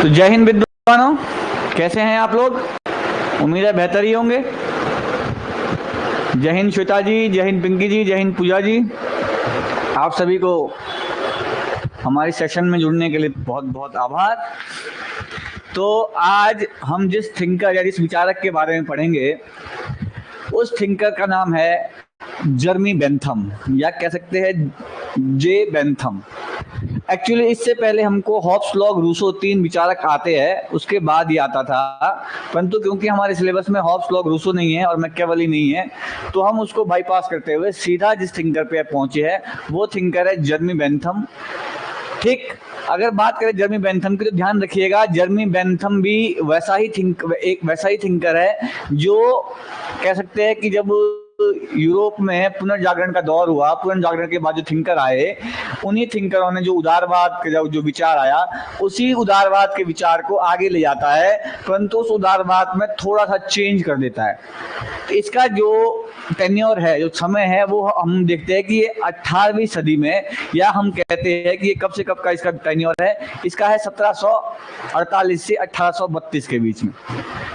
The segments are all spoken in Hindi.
तो जय हिंद विद्वानों, कैसे हैं आप लोग? उम्मीद है बेहतर ही होंगे। जय हिंद श्वेता जी, जय हिंद पिंकी जी, जय हिंद पूजा जी। आप सभी को हमारे सेशन में जुड़ने के लिए बहुत बहुत आभार। तो आज हम जिस थिंकर या जिस विचारक के बारे में पढ़ेंगे उस थिंकर का नाम है जर्मी बेंथम, या कह सकते हैं जे बेंथम। एक्चुअली इससे पहले हमको हॉब्स, लॉक, रूसो तीन विचारक आते हैं, उसके बाद ही आता था, परंतु क्योंकि हमारे सिलेबस में हॉब्स, लॉक, रूसो नहीं है और मैकियावेली नहीं है, तो हम उसको बाईपास करते हुए सीधा जिस थिंकर पे पहुंचे हैं वो थिंकर है जर्मी बेंथम। ठीक, अगर बात करें जर्मी बेंथम की तो ध्यान रखिएगा, जर्मी बेंथम भी वैसा ही थिंकर है जो कह सकते हैं कि जब यूरोप में पुनर्जागरण का दौर हुआ, पुनर्जागरण के बाद जो थिंकर आए, उन्हीं थिंकरों ने जो उदारवाद का जो विचार आया, उसी उदारवाद के विचार को आगे ले जाता है, परंतु उस उदारवाद में थोड़ा सा चेंज कर देता है। तो इसका जो टेन्योर है, जो समय है, वो हम देखते हैं कि ये 18वीं सदी में, या हम कहते हैं कि ये कब से कब का इसका टेन्योर है, इसका है 1748 से 1832 के बीच में।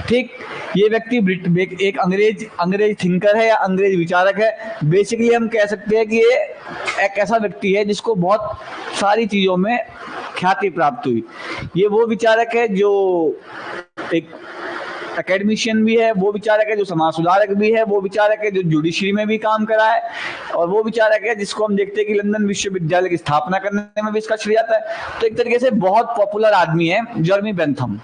ठीक, ये व्यक्ति एक अंग्रेज थिंकर है या अंग्रेज विचारक है। बेसिकली हम कह सकते हैं कि ये एक ऐसा व्यक्ति है जिसको बहुत सारी चीजों में ख्याति प्राप्त हुई। ये वो विचारक है जो एक एकेडमिशियन भी है, वो विचारक है जो समाज सुधारक भी है, वो विचारक है जो जुडिशरी में भी काम करा है, और वो विचारक है जिसको हम देखते हैं कि लंदन विश्वविद्यालय की स्थापना करने में भी इसका श्रेय आता है। तो एक तरीके से बहुत पॉपुलर आदमी है जर्मी बेंथम।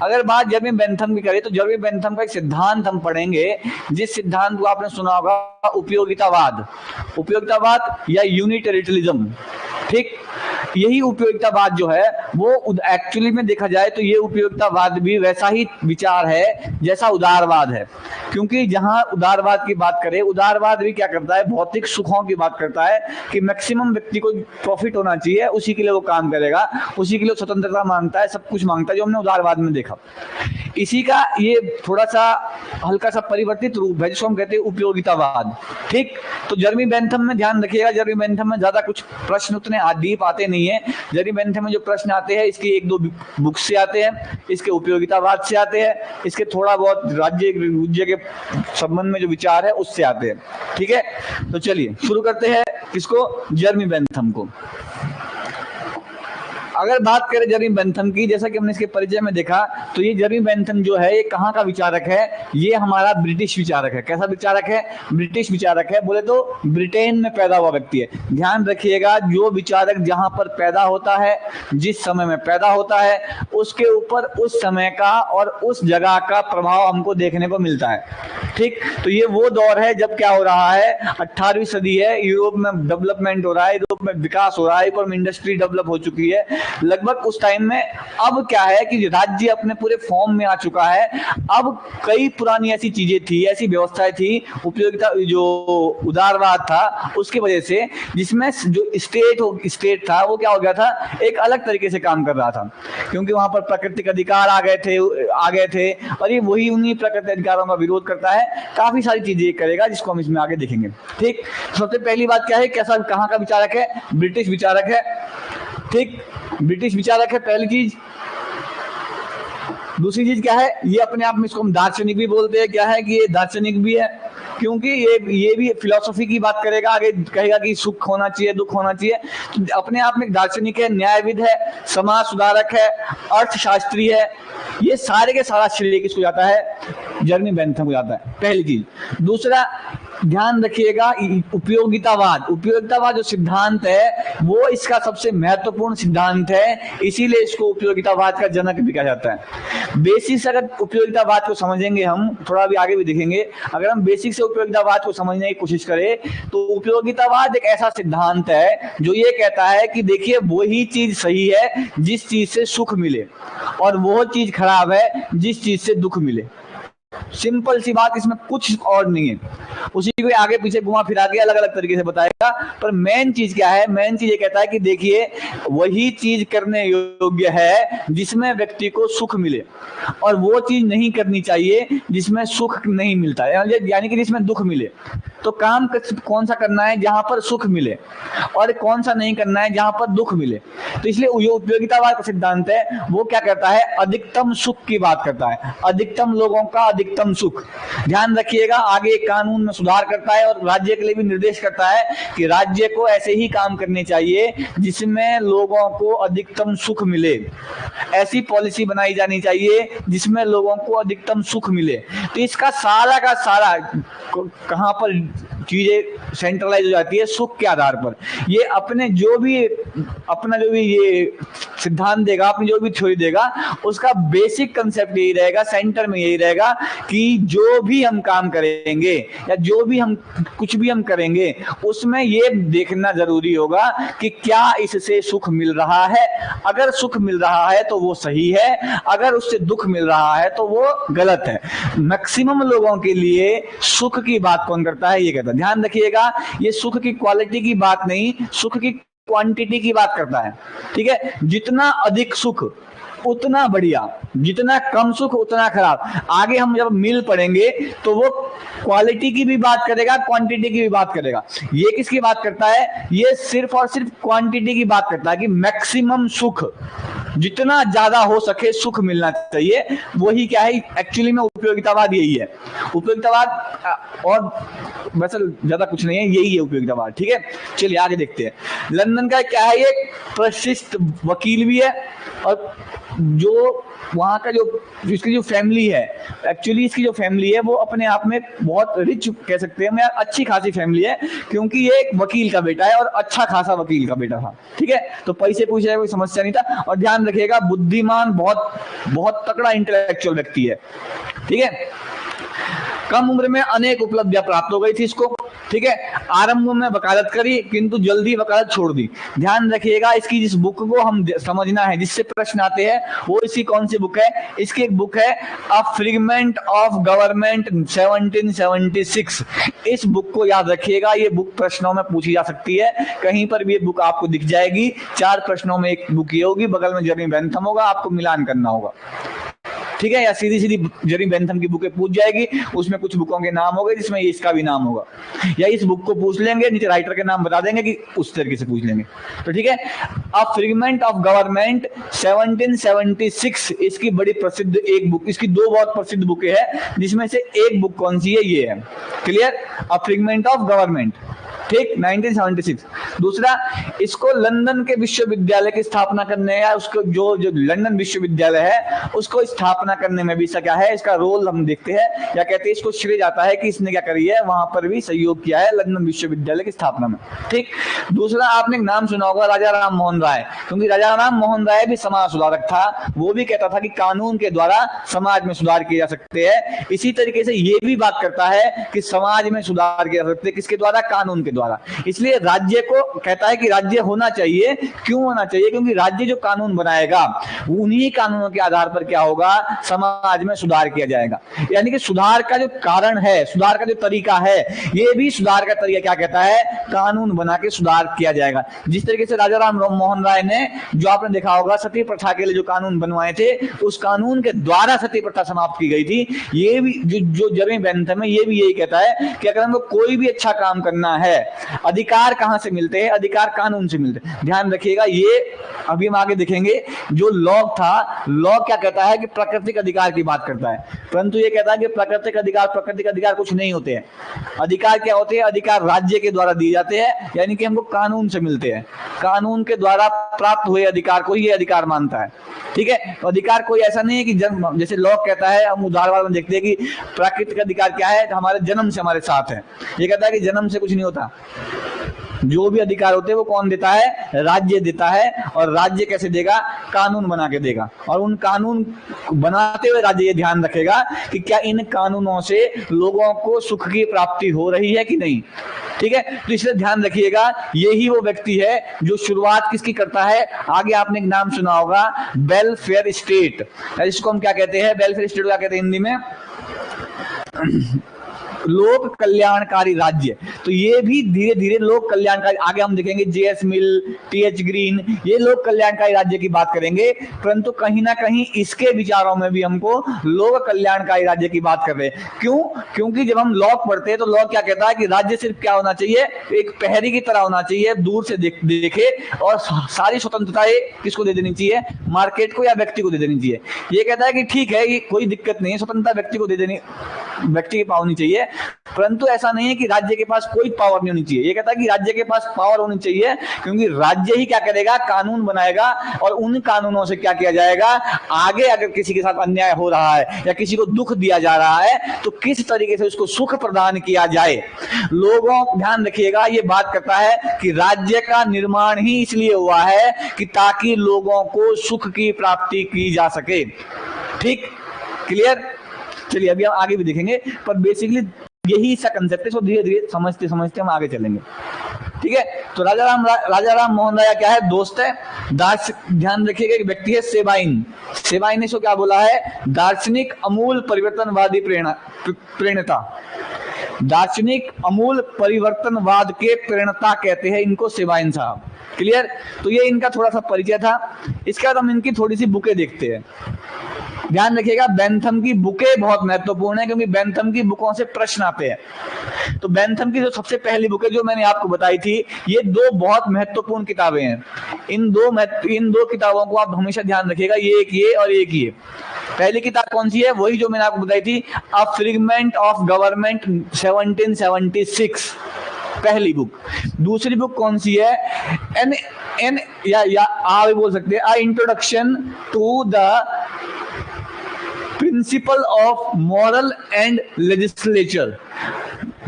अगर बात जर्मी बेंथम की करें तो जर्मी बेंथम का एक सिद्धांत हम पढ़ेंगे, जिस सिद्धांत को आपने सुना होगा, उपयोगितावाद या यूनिटरिटलिज्म। ठीक, यही उपयोगितावाद जो है वो एक्चुअली में देखा जाए तो ये उपयोगितावाद भी वैसा ही विचार है जैसा उदारवाद है। क्योंकि जहां उदारवाद की बात करें, उदारवाद भी क्या करता है, भौतिक सुखों की बात करता है कि मैक्सिमम व्यक्ति को प्रॉफिट होना चाहिए, उसी के लिए वो काम करेगा, उसी के लिए स्वतंत्रता मांगता है, सब कुछ मांगता है, जो हमने उदारवाद में देखा। इसी का ये थोड़ा सा हल्का सा परिवर्तित रूप है जिसको हम कहते हैं उपयोगितावाद। ठीक, तो जर्मी बेंथम में ध्यान रखिएगा, जर्मी बेंथम में ज्यादा कुछ प्रश्न उतने डीप आते नहीं है। जर्मी बेंथम में जो प्रश्न आते हैं इसके एक दो बुक से आते हैं, इसके उपयोगितावाद से आते हैं, इसके थोड़ा बहुत राज्य के संबंध में जो विचार है उससे आते हैं। ठीक है, तो चलिए शुरू करते हैं किसको, जर्मी बेंथम को। अगर बात करें जर्मी बेंथम की, जैसा कि हमने इसके परिचय में देखा, तो ये जर्मी बेंथम जो है ये कहाँ का विचारक है? ये हमारा ब्रिटिश विचारक है। कैसा विचारक है? ब्रिटिश विचारक है। बोले तो ब्रिटेन में पैदा हुआ व्यक्ति है। ध्यान रखिएगा, जो विचारक जहां पर पैदा होता है, जिस समय में पैदा होता है, उसके ऊपर उस समय का और उस जगह का प्रभाव हमको देखने को मिलता है। ठीक, तो ये वो दौर है जब क्या हो रहा है, 18वीं सदी है, यूरोप में डेवलपमेंट हो रहा है, यूरोप में विकास हो रहा है, यूरोप में इंडस्ट्री डेवलप हो चुकी है लगभग उस टाइम में। अब क्या है कि राज्य अपने पूरे फॉर्म में आ चुका है। अब कई पुरानी ऐसी चीजें थी, ऐसी व्यवस्थाएं थी, उपयोगिता जो उदारवाद था उसकी वजह से, जिसमें जो स्टेट था वो क्या हो गया था, एक अलग तरीके से काम कर रहा था, क्योंकि वहां पर प्राकृतिक अधिकार आ गए थे और ये वही उन्हीं प्राकृतिक अधिकारों का विरोध करता है। काफी सारी चीजें करेगा जिसको हम इसमें आगे देखेंगे। ठीक, सबसे पहली बात क्या है, कैसा कहाँ का विचारक है? ब्रिटिश विचारक है। ठीक, ब्रिटिश विचारक है, पहली चीज। दूसरी चीज क्या है, ये अपने आप में इसको हम दार्शनिक भी बोलते हैं। क्या है कि ये दार्शनिक भी है, क्योंकि ये भी फिलॉसफी की बात करेगा, आगे कहेगा कि सुख होना चाहिए, दुख होना चाहिए। तो अपने आप में दार्शनिक है, न्यायविद है, समाज सुधारक है, अर्थशास्त्री है। ये सारे के सारा श्रेय किसको जाता है? जर्मी बेंथम को जाता है, पहली चीज। दूसरा, ध्यान रखिएगा, उपयोगितावाद जो सिद्धांत है वो इसका सबसे महत्वपूर्ण सिद्धांत है, इसीलिए इसको उपयोगितावाद का जनक भी कहा जाता है। बेसिक से अगर उपयोगितावाद को समझेंगे, हम थोड़ा भी आगे भी देखेंगे, अगर हम बेसिक से उपयोगितावाद को समझने की कोशिश करें तो उपयोगितावाद एक ऐसा सिद्धांत है जो ये कहता है कि देखिए, वही चीज सही है जिस चीज से सुख मिले, और वो चीज खराब है जिस चीज से दुख मिले। सिंपल सी बात, इसमें कुछ और नहीं है। उसी को आगे पीछे घुमा फिरा के अलग अलग तरीके से बताएगा, पर मेन चीज क्या है? मेन चीज ये कहता है कि देखिए वही चीज करने योग्य है जिसमें व्यक्ति को सुख मिले, और वो चीज नहीं करनी चाहिए जिसमें सुख नहीं मिलता है, यानी कि जिसमें दुख मिले। तो काम कौन सा करना है? जहां पर सुख मिले, और कौन सा नहीं करना है? जहां पर दुख मिले। तो इसलिए जो उपयोगितावाद का सिद्धांत है वो क्या करता है? अधिकतम सुख की बात करता है, अधिकतम लोगों का अधिकतम सुख। ध्यान रखिएगा, आगे कानून में सुधार करता है और राज्य के लिए भी निर्देश करता है कि राज्य को ऐसे ही काम करने चाहिए जिसमें लोगों को अधिकतम सुख मिले। ऐसी पॉलिसी बनाई जानी चाहिए जिसमें लोगों को अधिकतम सुख मिले। तो इसका सारा का सारा कहां पर चीजें सेंट्रलाइज हो जाती है? सुख के आधार पर। ये अपना जो भी ये सिद्धांत देगा, अपनी जो भी थ्योरी देगा, उसका बेसिक कंसेप्ट यही रहेगा, सेंटर में यही रहेगा कि जो भी हम काम करेंगे या जो भी हम कुछ भी हम करेंगे उसमें ये देखना जरूरी होगा कि क्या इससे सुख मिल रहा है। अगर सुख मिल रहा है तो वो सही है, अगर उससे दुख मिल रहा है तो वो गलत है। मैक्सिमम लोगों के लिए सुख की बात कौन करता है? ये कहता है। ध्यान रखिएगा, ये सुख की क्वालिटी की बात नहीं, सुख की क्वांटिटी की बात करता है। ठीक है, जितना अधिक सुख उतना बढ़िया, जितना कम सुख उतना खराब। आगे हम जब मिल पढ़ेंगे तो वो क्वालिटी की भी बात करेगा, क्वांटिटी की भी बात करेगा। ये किसकी बात करता है? ये सिर्फ और सिर्फ क्वांटिटी की बात करता है कि मैक्सिमम सुख, जितना ज्यादा हो सके सुख मिलना चाहिए। वही क्या है एक्चुअली में? उपयोगितावाद यही है। उपयोगितावाद और वैसे ज्यादा कुछ नहीं है, यही है उपयोगितावाद। ठीक है, चलिए आगे देखते हैं। लंदन का क्या है? ये प्रसिद्ध वकील भी है, और जो वहाँ का जो इसकी जो फैमिली है, एक्चुअली इसकी जो फैमिली है वो अपने आप में बहुत रिच कह सकते हैं, मैं अच्छी खासी फैमिली है, क्योंकि ये एक वकील का बेटा है और अच्छा खासा वकील का बेटा था। ठीक है, तो पैसे पूछे कोई समस्या नहीं था। और ध्यान रखिएगा, बुद्धिमान, बहुत बहुत तगड़ा इंटेलेक्चुअल व्यक्ति है। ठीक है, कम उम्र में अनेक उपलब्धियां प्राप्त हो गई थी इसको। ठीक है, आरंभ में वकालत करी किंतु जल्दी वकालत छोड़ दी। ध्यान रखिएगा, इसकी जिस बुक को हम समझना है, जिससे प्रश्न आते हैं, वो इसकी कौन सी बुक है? इसकी एक बुक है अ फ्रेगमेंट ऑफ गवर्नमेंट 1776। इस बुक को याद रखिएगा, ये बुक प्रश्नों में पूछी जा सकती है। कहीं पर भी ये बुक आपको दिख जाएगी, 4 प्रश्नों में एक बुक ये होगी, बगल में जेरेमी बेंथम होगा, आपको मिलान करना होगा। ठीक है, या सीधी सीधी जेरेमी बेंथम की बुकें पूछ जाएगी, उसमें कुछ बुकों के नाम होंगे जिसमें इसका भी नाम होगा, या इस बुक को पूछ लेंगे, नीचे राइटर के नाम बता देंगे कि उस तरीके से पूछ लेंगे। तो ठीक है, अ फ्रेगमेंट ऑफ गवर्नमेंट 1776 इसकी बड़ी प्रसिद्ध एक बुक, इसकी 2 बहुत प्रसिद्ध बुकें हैं, जिसमें से एक बुक कौन सी है? ये है। Clear? A fragment of government, ठीक, 1976। दूसरा, इसको लंदन के विश्वविद्यालय की स्थापना करने, या उसको जो लंदन विश्वविद्यालय है उसको स्थापना करने में भी इसका क्या है? इसका रोल हम देखते हैं, या कहते हैं इसको श्रेय जाता है कि इसने क्या करी है, वहां पर भी सहयोग किया है लंदन विश्वविद्यालय की स्थापना में। ठीक। दूसरा, आपने नाम सुना होगा राजा राम मोहन राय, क्योंकि राजा राम मोहन राय भी समाज सुधारक था। वो भी कहता था कि कानून के द्वारा समाज में सुधार किए जा सकते हैं। इसी तरीके से ये भी बात करता है कि समाज में सुधार किया जा सकते हैं, किसके द्वारा? कानून के द्वारा। इसलिए राज्य को कहता है कि राज्य होना चाहिए। क्यों होना चाहिए? क्योंकि राज्य जो कानून बनाएगा उन्हीं कानूनों के आधार पर क्या होगा? समाज में सुधार किया जाएगा। यानी कि सुधार का जो कारण है, सुधार का जो तरीका है, ये भी सुधार का तरीका क्या कहता है? कानून बना के सुधार किया जाएगा। जिस तरीके से राजा राम मोहन राय ने, जो आपने देखा होगा, सती प्रथा के लिए जो कानून बनवाए थे, उस कानून के द्वारा सती प्रथा समाप्त की गई थी। ये भी जो जेरेमी बेंथम है, ये भी यही कहता है कि अगर हमको कोई भी अच्छा काम करना है, अधिकार कहां से मिलते हैं? अधिकार कानून से मिलते हैं। ध्यान रखिएगा, ये अभी हम आगे देखेंगे। जो लॉ था, लॉ क्या कहता है कि प्राकृतिक अधिकार की बात करता है, परंतु ये कहता है कि प्राकृतिक अधिकार कुछ नहीं होते हैं। अधिकार क्या होते हैं? अधिकार राज्य के द्वारा दिए जाते हैं, यानी कि हमको कानून से मिलते हैं। कानून के द्वारा प्राप्त हुए अधिकार को ये अधिकार मानता है। ठीक है, तो अधिकार कोई ऐसा नहीं है कि जैसे लॉ कहता है, हम उदाहरण में देखते हैं कि प्राकृतिक अधिकार क्या है? हमारे जन्म से हमारे साथ है। ये कहता है कि जन्म से कुछ नहीं होता। जो भी अधिकार होते हैं वो कौन देता है? राज्य देता है। और राज्य कैसे देगा? कानून बना के देगा। और उन कानून बनाते हुए राज्य ये ध्यान रखेगा कि क्या इन कानूनों से लोगों को सुख की प्राप्ति हो रही है कि नहीं। ठीक है, तो इसलिए ध्यान रखिएगा, यही वो व्यक्ति है जो शुरुआत किसकी करता है? आगे आपने एक नाम सुना होगा, वेलफेयर स्टेट। इसको हम क्या कहते हैं? वेलफेयर स्टेट क्या कहते हैं हिंदी में? लोक कल्याणकारी राज्य। तो ये भी धीरे धीरे लोक कल्याणकारी, आगे हम देखेंगे जेएस मिल, टीएच ग्रीन, ये लोक कल्याणकारी राज्य की बात करेंगे, परंतु कहीं ना कहीं इसके विचारों में भी हमको लोक कल्याणकारी राज्य की बात कर रहे हैं। क्यों? क्योंकि जब हम लॉक पढ़ते हैं तो लॉक क्या कहता है कि राज्य सिर्फ क्या होना चाहिए, एक प्रहरी की तरह होना चाहिए, दूर से देखे और सारी स्वतंत्रताएं किसको दे देनी चाहिए, मार्केट को या व्यक्ति को दे देनी चाहिए। ये कहता है कि ठीक है, ये कोई दिक्कत नहीं है, स्वतंत्रता व्यक्ति को दे देनी, व्यक्ति के पास होनी चाहिए, परंतु ऐसा नहीं है कि राज्य के पास कोई पावर नहीं होनी चाहिए। ये कहता है कि राज्य के पास पावर होनी चाहिए, क्योंकि राज्य ही क्या करेगा, कानून बनाएगा, और उन कानूनों से क्या किया जाएगा, आगे अगर किसी के साथ अन्याय हो रहा है या किसी को दुख दिया जा रहा है तो किस तरीके से उसको सुख प्रदान किया जाए। लोगों, ध्यान रखिएगा, ये बात करता है कि राज्य का निर्माण ही इसलिए हुआ है कि ताकि लोगों को सुख की प्राप्ति की जा सके। ठीक, क्लियर? चलिए अभी हम आगे भी देखेंगे, पर बेसिकली यही सा कंसेप्ट है, इसको धीरे धीरे समझते समझते हम आगे चलेंगे। ठीक है, तो राजा राम मोहन राय क्या है, दोस्त है। ध्यान रखिएगा, एक व्यक्ति है सेबाइन। सेबाइन ने इसको क्या बोला है, दार्शनिक अमूल परिवर्तनवादी प्रेरणता। दार्शनिक अमूल परिवर्तनवाद के प्रेरणता कहते हैं इनको सेबाइन साहब। क्लियर? तो ये इनका थोड़ा सा परिचय था। इसके बाद हम इनकी थोड़ी सी बुकें देखते हैं। ध्यान रखिएगा, बेंथम की बुकें बहुत महत्वपूर्ण है, क्योंकि बेंथम की बुकों से प्रश्न आते हैं। तो बेंथम की जो सबसे पहली बुक है जो मैंने आपको बताई थी, ये दो बहुत महत्वपूर्ण किताबें हैं। इन दो किताबों को आप हमेशा ध्यान रखिएगा, ये और एक ये। पहली किताब कौन सी है, वही जो मैंने आपको बताई थी, अ फ्रेगमेंट ऑफ गवर्नमेंट 1776, पहली बुक। दूसरी बुक कौन सी है, एन या आ भी बोल सकते हैं, a introduction to the principle of moral and legislation.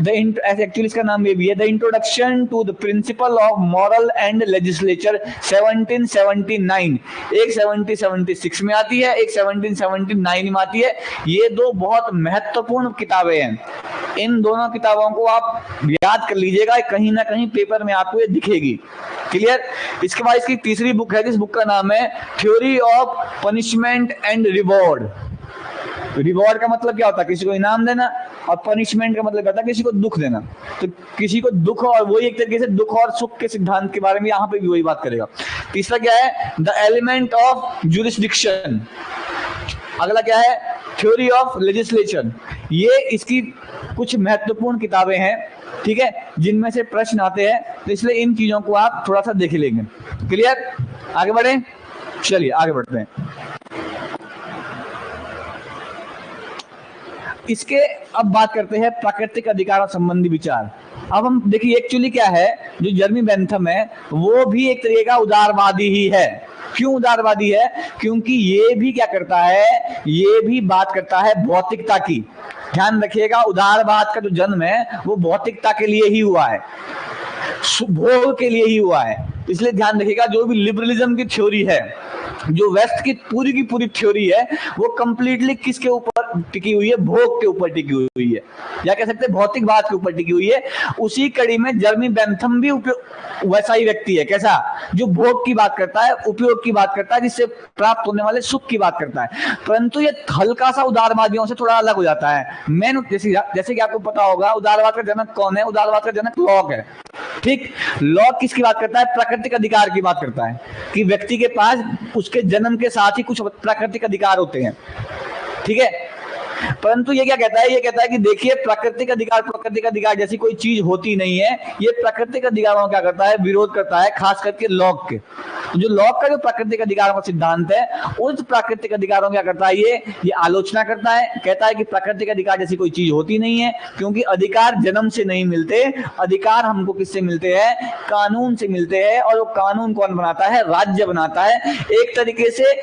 Actually इसका नाम ये भी है, the introduction to the principle of moral and legislation 1779। एक 1776 में आती है, एक 1779 में आती है। ये दो बहुत महत्वपूर्ण किताबें हैं। इन दोनों किताबों को आप याद कर लीजिएगा, कहीं ना कहीं पेपर में आपको ये दिखेगी। क्लियर? इसके बाद इसकी तीसरी बुक है, जिस बुक का नाम है theory of punishment and reward. Reward का मतलब क्या होता है, किसी को इनाम देना, और पनिशमेंट का मतलब क्या होता है, किसी को दुख देना। तो किसी को दुख, और वही एक तरीके से दुख और सुख के सिद्धांत के बारे में यहाँ पे भी वही बात करेगा। तीसरा क्या है, द एलिमेंट ऑफ जुरिस्डिक्शन। अगला क्या है, थ्योरी ऑफ लेजिस्लेशन। ये इसकी कुछ महत्वपूर्ण किताबें हैं, ठीक है, जिनमें से प्रश्न आते हैं, तो इसलिए इन चीजों को आप थोड़ा सा देख लेंगे। क्लियर? आगे बढ़े, चलिए आगे बढ़ते हैं। इसके अब बात करते हैं प्राकृतिक अधिकारों संबंधी विचार। अब हम देखिए, एक्चुअली क्या है, जो जर्मी बेंथम है वो भी एक तरीके का उदारवादी ही है। क्यों उदारवादी है? क्योंकि ये भी क्या करता है, ये भी बात करता है भौतिकता की। ध्यान रखिएगा, उदारवाद का जो जन्म है वो भौतिकता के लिए ही हुआ है, भोग के लिए ही हुआ है। इसलिए ध्यान रखिएगा, जो भी लिबरलिज्म की थ्योरी है, जो वेस्ट की पूरी थ्योरी है, वो कंप्लीटली किसके ऊपर टिकी हुई है, भोग के ऊपर टिकी हुई है, या कह सकते हैं भौतिकवाद के ऊपर टिकी हुई है। उसी कड़ी में जर्मी बेंथम भी वैसा ही व्यक्ति है। कैसा? जो भोग की बात करता है, उपयोग की बात करता है, जिससे प्राप्त होने वाले सुख की बात करता है, परंतु ये हल्का सा उदारवादियों से थोड़ा अलग हो जाता है। मैन जैसे कि आपको पता होगा, उदारवाद का जनक कौन है? उदारवाद का जनक लॉक है। ठीक, लॉक किसकी बात करता है? प्राकृतिक अधिकार की बात करता है, कि व्यक्ति के पास उसके जन्म के साथ ही कुछ प्राकृतिक अधिकार होते हैं। ठीक है, परंतु ये क्या कहता है, ये कहता है कि देखिए, प्राकृतिक अधिकार जैसी कोई चीज होती नहीं है। ये प्राकृतिक अधिकारों क्या करता है, विरोध करता है, खास करके लॉक के। तो जो लॉक का जो प्राकृतिक अधिकारों का सिद्धांत है, उस प्राकृतिक अधिकारों क्या करता है, ये आलोचना करता है। कहता है कि प्राकृतिक अधिकार जैसी कोई चीज होती नहीं है, क्योंकि अधिकार जन्म से नहीं मिलते। अधिकार हमको किससे मिलते हैं? कानून से मिलते हैं। और वो कानून कौन बनाता है? राज्य बनाता है। एक तरीके से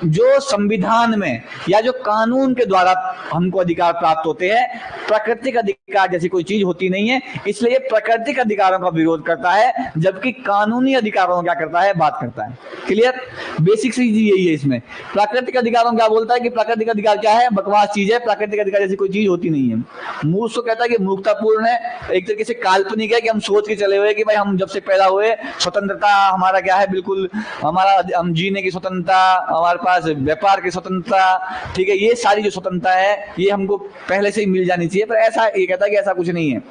जो संविधान में या जो कानून के द्वारा हमको अधिकार प्राप्त होते हैं, प्राकृतिक अधिकार जैसी कोई चीज होती नहीं है। इसलिए प्राकृतिक अधिकारों का विरोध करता है, जबकि कानूनी अधिकारों क्या करता है, बात करता है। क्लियर? बेसिक चीज यही है इसमें। प्राकृतिक अधिकारों क्या बोलता है कि प्राकृतिक अधिकार क्या है? बकवास चीज है, प्राकृतिक अधिकार जैसी कोई चीज होती नहीं है। मूर्ख को कहता है कि मूर्खतापूर्ण है, एक तरीके से काल्पनिक है, कि हम सोच के चले हुए कि भाई हम जब से पैदा हुए, स्वतंत्रता हमारा क्या है, बिल्कुल हमारा, हम जीने की स्वतंत्रता, हमारे पास व्यापार की स्वतंत्रता, ठीक है, ये सारी जो स्वतंत्रता है है ये हमको पहले से ही मिल जानी चाहिए, पर ऐसा ये कहता है कि ऐसा कुछ नहीं है।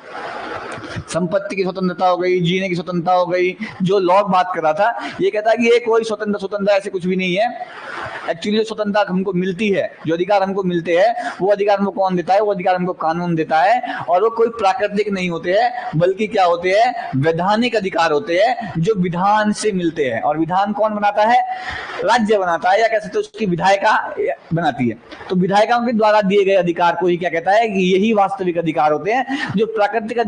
संपत्ति की स्वतंत्रता हो गई, जीने की स्वतंत्रता हो गई, जो लॉक बात कर रहा था ये कहता है कि ये कोई स्वतंत्रता ऐसे कुछ भी नहीं है। एक्चुअली जो स्वतंत्रता हमको मिलती है, जो अधिकार हमको मिलते हैं, वो अधिकार हमको कौन देता है? वो अधिकार हमको कानून देता है, और वो कोई प्राकृतिक नहीं होते हैं, बल्कि क्या होते हैं? वैधानिक अधिकार होते हैं, जो विधान से मिलते हैं। और विधान कौन बनाता है? राज्य बनाता है, या कह सकते उसकी विधायिका बनाती है। तो विधायिकाओं के द्वारा दिए गए अधिकार को ही क्या कहता है कि यही वास्तविक अधिकार होते हैं। जो प्राकृतिक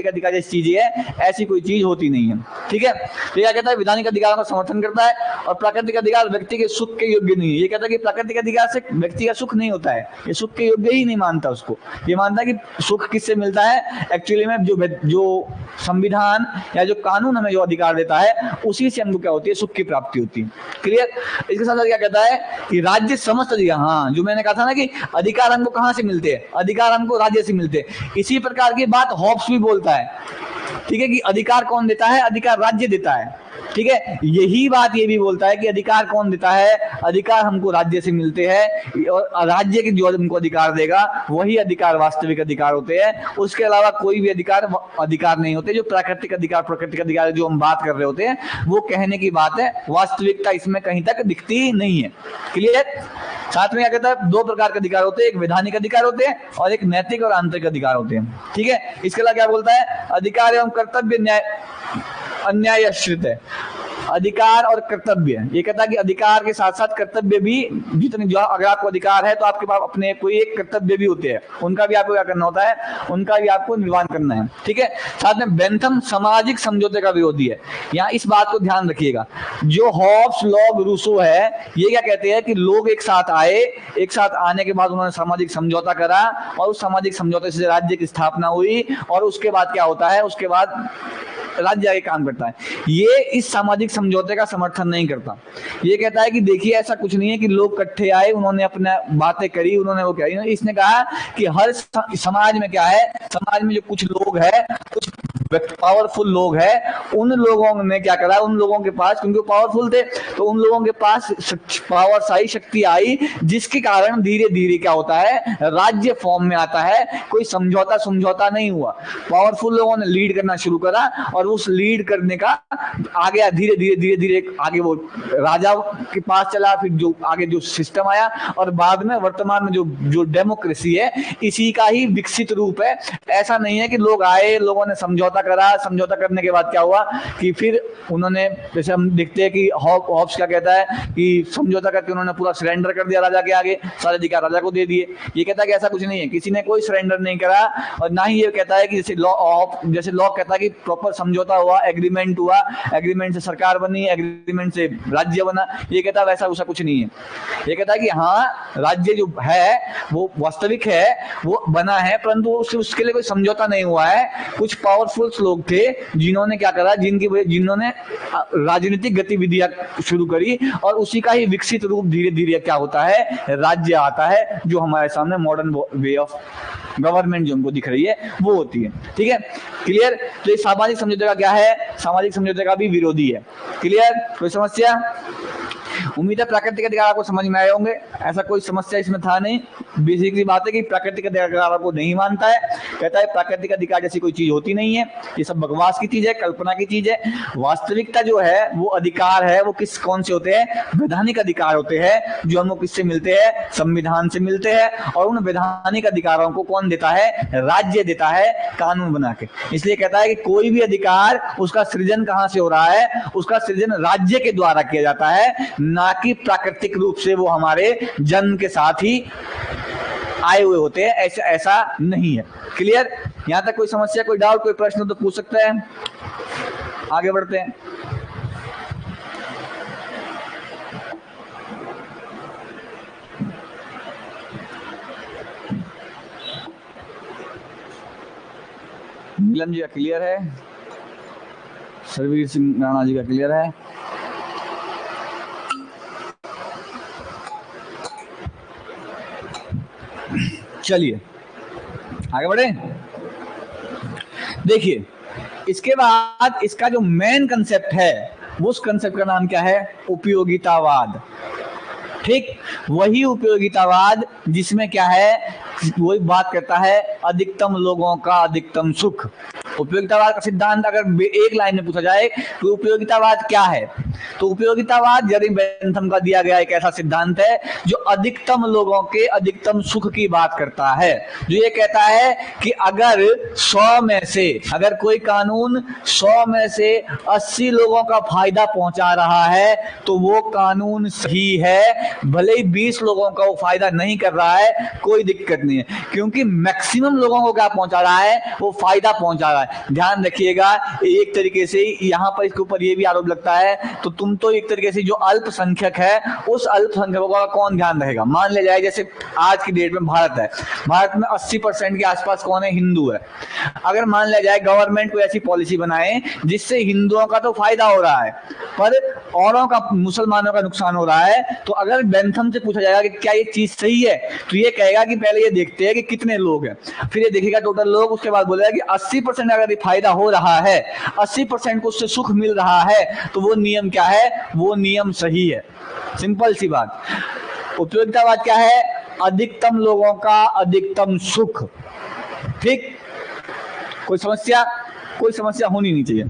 अधिकार जैसी चीजें है, ऐसी कोई चीज होती नहीं है। ठीक है, तो क्या कहता है? विधानिक अधिकारों का समर्थन करता है। और प्राकृतिक अधिकार व्यक्ति के सुख के योग्य नहीं है। ये कहता है कि प्राकृतिक अधिकार से व्यक्ति का सुख नहीं होता है, ये सुख के योग्य ही नहीं मानता उसको। ये मानता है कि सुख किससे मिलता है? एक्चुअली में जो संविधान या जो कानून हमें जो अधिकार देता है, उसी से हमको क्या होती है? सुख की प्राप्ति होती है। क्लियर? इसके साथ क्या कहता है कि राज्य समस्त अधिकार, हाँ जो मैंने कहा था ना कि अधिकार हमको कहां से मिलते हैं? अधिकार हमको राज्य से मिलते हैं। इसी प्रकार की बात हॉब्स भी बोलता है। ठीक है, कि अधिकार कौन देता है? अधिकार राज्य देता है। ठीक है, यही बात ये भी बोलता है कि अधिकार कौन देता है? अधिकार हमको राज्य से मिलते हैं, और राज्य के जो हमको अधिकार देगा वही अधिकार वास्तविक अधिकार होते हैं। उसके अलावा कोई भी अधिकार नहीं होते। जो प्राकृतिक अधिकार जो हम बात कर रहे होते हैं, वो कहने की बात है, वास्तविकता इसमें कहीं तक दिखती नहीं है। क्लियर? साथ में क्या कहता है? दो प्रकार के अधिकार होते हैं, एक वैधानिक अधिकार होते हैं और एक नैतिक और आंतरिक अधिकार होते हैं। ठीक है, इसके अलावा क्या बोलता है? अधिकार एवं कर्तव्य अन्याय आश्रित है। अधिकार और कर्तव्य, ये कहता है कि अधिकार के साथ साथ कर्तव्य भी, जितने जो अगर आपको अधिकार है तो आपके पास अपने कोई एक कर्तव्य भी होते हैं, उनका भी आपको क्या करना होता है? उनका भी आपको निर्वहन करना है। ठीक है, साथ में बेंथम सामाजिक समझौते का विरोधी है। यहाँ इस बात को ध्यान रखिएगा, जो हॉब्स, लॉब, रूसो है, ये क्या कहते हैं कि लोग एक साथ आए, एक साथ आने के बाद उन्होंने सामाजिक समझौता करा, और उस सामाजिक समझौते से राज्य की स्थापना हुई, और उसके बाद क्या होता है? उसके बाद राज्य आगे काम करता है। ये इस सामाजिक समझौते का समर्थन नहीं करता। ये कहता है कि देखिए ऐसा कुछ नहीं है कि लोग इकट्ठे आए, उन्होंने अपना बातें करी, उन्होंने वो क्या, इसने कहा कि हर समाज में क्या है? समाज में जो कुछ लोग हैं, कुछ पावरफुल लोग हैं, उन लोगों ने क्या करा? उन लोगों के पास, क्योंकि वो पावरफुल थे, तो उन लोगों के पास पावरशाही शक्ति आई, जिसके कारण धीरे धीरे क्या होता है? राज्य फॉर्म में आता है। कोई समझौता नहीं हुआ। पावरफुल लोगों ने लीड करना शुरू करा, और उस लीड करने का आगे धीरे आगे वो राजा के पास चला, फिर जो आगे जो सिस्टम आया, और बाद में वर्तमान में जो डेमोक्रेसी है, इसी का ही विकसित रूप है। ऐसा नहीं है कि लोग आए, लोगों ने समझौता करा, समझौता करने के बाद क्या हुआ कि फिर उन्होंने, जैसे हम देखते हैं कि हॉब्स क्या कहता है कि समझौता करके उन्होंने पूरा सरेंडर कर दिया राजा के आगे, सारे अधिकार राजा को दे दिए। ये कहता है कि ऐसा कुछ नहीं है, किसी ने कोई सरेंडर नहीं करा। और ना ही ये कहता है कि जैसे लॉ कहता है कि प्रॉपर समझौता हुआ, एग्रीमेंट हुआ, एग्रीमेंट से सरकार बनी, एग्रीमेंट से राज्य बना। ये कहता है वैसा कुछ नहीं है। ये कहता है कि हाँ, राज्य जो है वो वास्तविक है, वो बना है, परंतु उसके लिए कोई समझौता नहीं हुआ है। कुछ पावरफुल लोग थे जिन्होंने क्या करा, जिन्होंने राजनीतिक गतिविधियां शुरू करी, और उसी का ही विकसित रूप धीरे धीरे क्या होता है? राज्य आता है, जो हमारे सामने मॉडर्न वे ऑफ गवर्नमेंट जो हमको दिख रही है वो होती है। ठीक है, क्लियर? तो ये सामाजिक समझौते का क्या है? सामाजिक समझौते का भी विरोधी है। क्लियर? कोई समस्या? उम्मीद है प्राकृतिक अधिकार आपको समझ में आए होंगे। ऐसा कोई समस्या इसमें था नहीं। बेसिक सी बात है कि प्राकृतिक अधिकार आपको नहीं मानता है, कहता है प्राकृतिक अधिकार जैसी कोई चीज होती नहीं है, ये सब बकवास की चीज है, कल्पना की चीज है। वास्तविकता जो है वो अधिकार है, वो कौन से होते हैं? वैधानिक अधिकार होते हैं, जो हमको किससे मिलते हैं? संविधान से मिलते हैं। और उन वैधानिक अधिकारों को कौन देता है? राज्य देता है, कानून बना के। इसलिए कहता है कि कोई भी अधिकार, उसका सृजन कहां से हो रहा है? उसका सृजन राज्य के द्वारा किया जाता है, ना कि प्राकृतिक रूप से वो हमारे जन्म के साथ ही आए हुए होते हैं। ऐसा नहीं है। क्लियर? यहां तक कोई समस्या, कोई डाउट, कोई प्रश्न तो पूछ सकते हैं। आगे बढ़ते हैं। नीलम जी का क्लियर है, सरवीर सिंह राणा जी का क्लियर है। चलिए आगे बढ़े। देखिए, इसके बाद इसका जो मेन कंसेप्ट है, उस कंसेप्ट का नाम क्या है? उपयोगितावाद। ठीक, वही उपयोगितावाद जिसमें क्या है, वही बात करता है अधिकतम लोगों का अधिकतम सुख। उपयोगितावाद का सिद्धांत अगर एक लाइन में पूछा जाए तो उपयोगितावाद क्या है, तो उपयोगितावाद जर्मी बेंथम का दिया गया एक ऐसा सिद्धांत है जो अधिकतम लोगों के अधिकतम सुख की बात करता है। जो ये कहता है कि अगर 100 में से, अगर कोई कानून 100 में से 80 लोगों का फायदा पहुंचा रहा है तो वो कानून सही है, भले ही 20 लोगों का वो फायदा नहीं कर रहा है, कोई दिक्कत नहीं है, क्योंकि मैक्सिमम लोगों को क्या पहुंचा रहा है, वो फायदा पहुंचा रहा है। ध्यान रखिएगा, एक तरीके से यहाँ पर इसके ऊपर ये भी आरोप लगता है, तो तुम तो एक तरीके से जो अल्पसंख्यक है उस अल्पसंख्यकों का कौन ध्यान रखेगा। मान लिया जाए जैसे आज की डेट में भारत है, भारत में 80% के आसपास कौन है, हिंदू है। अगर मान लिया जाए गवर्नमेंट कोई ऐसी पॉलिसी बनाए जिससे हिंदुओं का तो फायदा हो रहा है पर औरों का, मुसलमानों का नुकसान हो रहा है, तो अगर बेंथम से पूछा जाएगा कि क्या ये चीज सही है, तो ये कहेगा कि पहले ये देखते हैं कि कितने लोग हैं, फिर ये देखेगा टोटल लोग, उसके बाद बोलेगा कि 80% अगर ये फायदा हो रहा है, 80% को उससे सुख मिल रहा है, तो वो नियम क्या है, वो नियम सही है। सिंपल सी बात। उपयोगितावाद क्या है, अधिकतम लोगों का अधिकतम सुख। ठीक, कोई समस्या होनी नहीं चाहिए।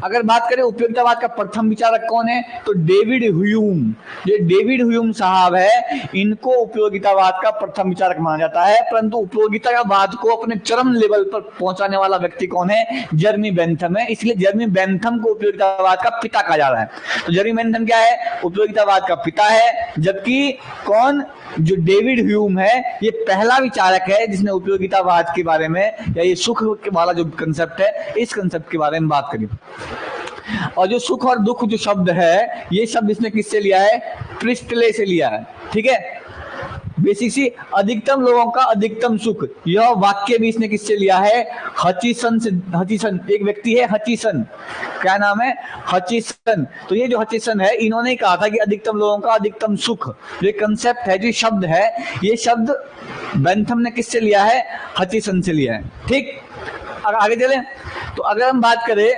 अगर बात करें उपयोगितावाद का प्रथम विचारक कौन है, तो डेविड ह्यूम। जो डेविड ह्यूम साहब है, इनको उपयोगितावाद का प्रथम विचारक माना जाता है, परंतु उपयोगितावाद को अपने चरम लेवल पर पहुंचाने वाला व्यक्ति कौन है, जर्मी बेंथम है। इसलिए जर्मी बेंथम को उपयोगितावाद का पिता कहा जा रहा है। तो जर्मी बेंथम क्या है, उपयोगितावाद का पिता है, जबकि कौन, जो डेविड ह्यूम है, ये पहला विचारक है जिसने उपयोगितावाद के बारे में, या ये सुख वाला जो कंसेप्ट है, इस कंसेप्ट के बारे में बात करी। और जो सुख और दुख जो शब्द है, ये शब्द इसने किससे लिया है, प्रिस्टले से लिया है। ठीक है, बेसिक सी अधिकतम लोगों का अधिकतम सुख, यह वाक्य भी इसने किससे लिया है, हचिसन से। हचिसन एक व्यक्ति है, हचिसन, क्या नाम है, हचिसन। तो ये जो हचिसन है, इन्होंने कहा था कि अधिकतम लोगों का अधिकतम सुख, जो कंसेप्ट है, जो शब्द है, ये शब्द बेंथम ने किससे लिया है, हचिसन से लिया है। ठीक, अगर आगे चले तो अगर हम बात करें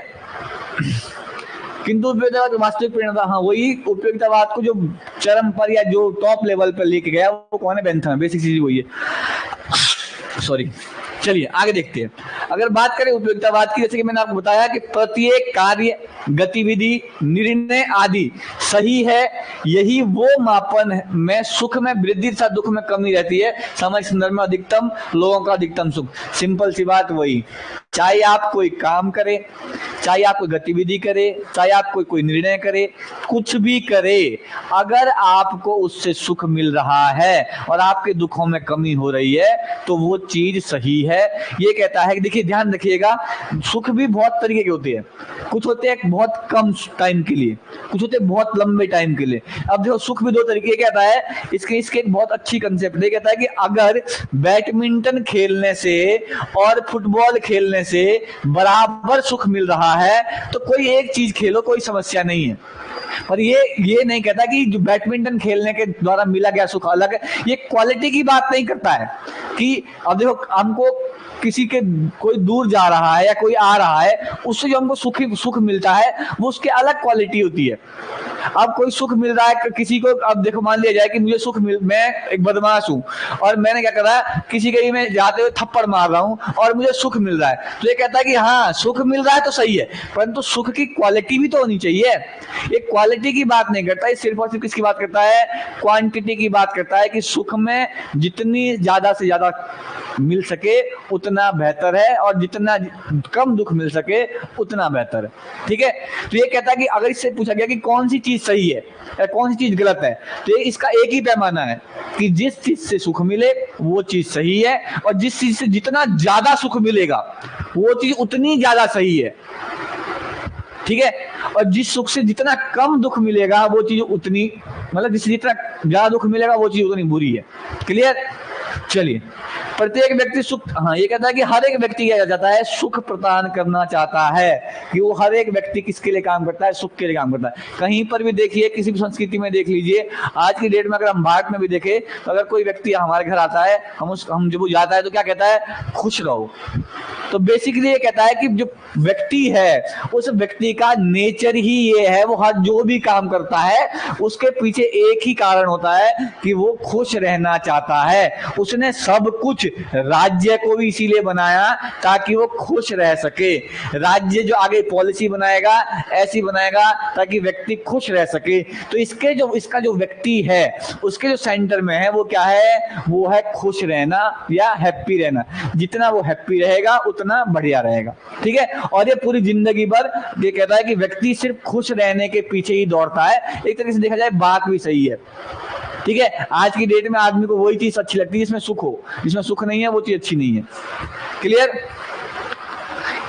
किंतु उपयोगितावाद वास्तविक परिणाम, हाँ वही उपयोगितावाद को जो चरम पर या जो टॉप लेवल पर लेके गया वो कौन है, बेंथम है। बेसिक चीज वही है। सॉरी, चलिए आगे देखते हैं। अगर बात करें उपयोगितावाद की, जैसे कि मैंने आपको बताया कि प्रत्येक कार्य, गतिविधि, निर्णय आदि सही है, यही वो मापन है में सुख में वृद्धि तथा दुख में कमी रहती है। समय संदर्भ में अधिकतम लोगों का अधिकतम सुख। सिंपल सी बात वही, चाहे आप कोई काम करें, चाहे आप कोई गतिविधि करें, चाहे आप कोई निर्णय करे, कुछ भी करे, अगर आपको उससे सुख मिल रहा है और आपके दुखों में कमी हो रही है तो वो चीज सही है। ये कहता है कि देखिए ध्यान रखिएगा, सुख भी बहुत तरीके के होते हैं। कुछ होते हैं बहुत कम टाइम के लिए, कुछ होते हैं बहुत लंबे टाइम के लिए। अब देखो सुख भी दो तरीके कहता है, इसके एक बहुत अच्छी कंसेप्ट है, कहता है कि अगर बैडमिंटन खेलने से और फुटबॉल खेलने से बराबर सुख मिल रहा है तो कोई एक चीज खेलो, कोई समस्या नहीं है। पर ये नहीं कहता कि जो बैडमिंटन खेलने के द्वारा मिला गया सुख अलग है। ये क्वालिटी की बात नहीं करता है कि अब देखो हमको किसी के, कोई दूर जा रहा है या कोई आ रहा है, उससे जो हमको सुख मिलता है वो उसके अलग क्वालिटी होती है। अब कोई सुख मिल रहा है किसी को, अब देखो मान लिया जाए कि मुझे सुख मिल, मैं एक बदमाश हूँ और मैंने क्या करा, किसी के मैं जाते हुए थप्पड़ मार रहा हूँ और मुझे सुख मिल रहा है, तो ये कहता है कि हाँ सुख मिल रहा है तो सही है, परंतु सुख की क्वालिटी भी तो होनी चाहिए। ये क्वालिटी की बात नहीं करता, ये सिर्फ और सिर्फ किसकी बात करता है, क्वांटिटी की बात करता है कि सुख में जितनी ज्यादा से ज्यादा मिल सके उतना बेहतर है और जितना कम दुख मिल सके उतना बेहतर है। ठीक है, तो ये कहता है कि अगर इससे पूछा गया कि कौन सी चीज सही है या कौन सी चीज गलत है, तो ये इसका एक ही पैमाना है कि जिस चीज से सुख मिले वो चीज सही है, और जिस चीज से जितना ज्यादा सुख मिलेगा वो चीज उतनी ज्यादा सही है। ठीक है, और जिस सुख से जितना कम दुख मिलेगा वो चीज उतनी, मतलब जिससे जितना ज्यादा दुख मिलेगा वो चीज उतनी बुरी है। क्लियर? चलिए, प्रत्येक व्यक्ति सुख, हाँ ये कहता है कि हर एक व्यक्ति क्या चाहता है, सुख प्रदान करना चाहता है, कि वो हर एक व्यक्ति किसके लिए काम करता है, सुख के लिए काम करता है। कहीं पर भी देखिए, किसी भी संस्कृति में देख लीजिए, आज की डेट में अगर हम भारत में भी देखें तो अगर कोई व्यक्ति हमारे घर आता है, हम जब वो जाता है तो क्या कहता है, खुश रहो। तो बेसिकली ये कहता है कि जो व्यक्ति है उस व्यक्ति का नेचर ही ये है, वो हर जो भी काम करता है उसके पीछे एक ही कारण होता है कि वो खुश रहना चाहता है। उसने सब कुछ, राज्य को भी इसीलिए बनाया ताकि वो खुश रह सके। राज्य जो आगे पॉलिसी बनाएगा ऐसी बनाएगा ताकि व्यक्ति खुश रह सके। तो इसका जो व्यक्ति है उसके जो सेंटर में है वो क्या है, वो है खुश रहना या हैप्पी रहना। जितना वो हैप्पी रहेगा उतना बढ़िया रहेगा, ठीक है। और ये पूरी जिंदगी भर ये कहता है कि व्यक्ति सिर्फ खुश रहने के पीछे ही दौड़ता है। एक तरीके से देखा जाए बात भी सही है, ठीक है। आज की डेट में आदमी को वही चीज अच्छी लगती है जिसमें सुख हो, जिसमें सुख नहीं है वो चीज अच्छी नहीं है। क्लियर?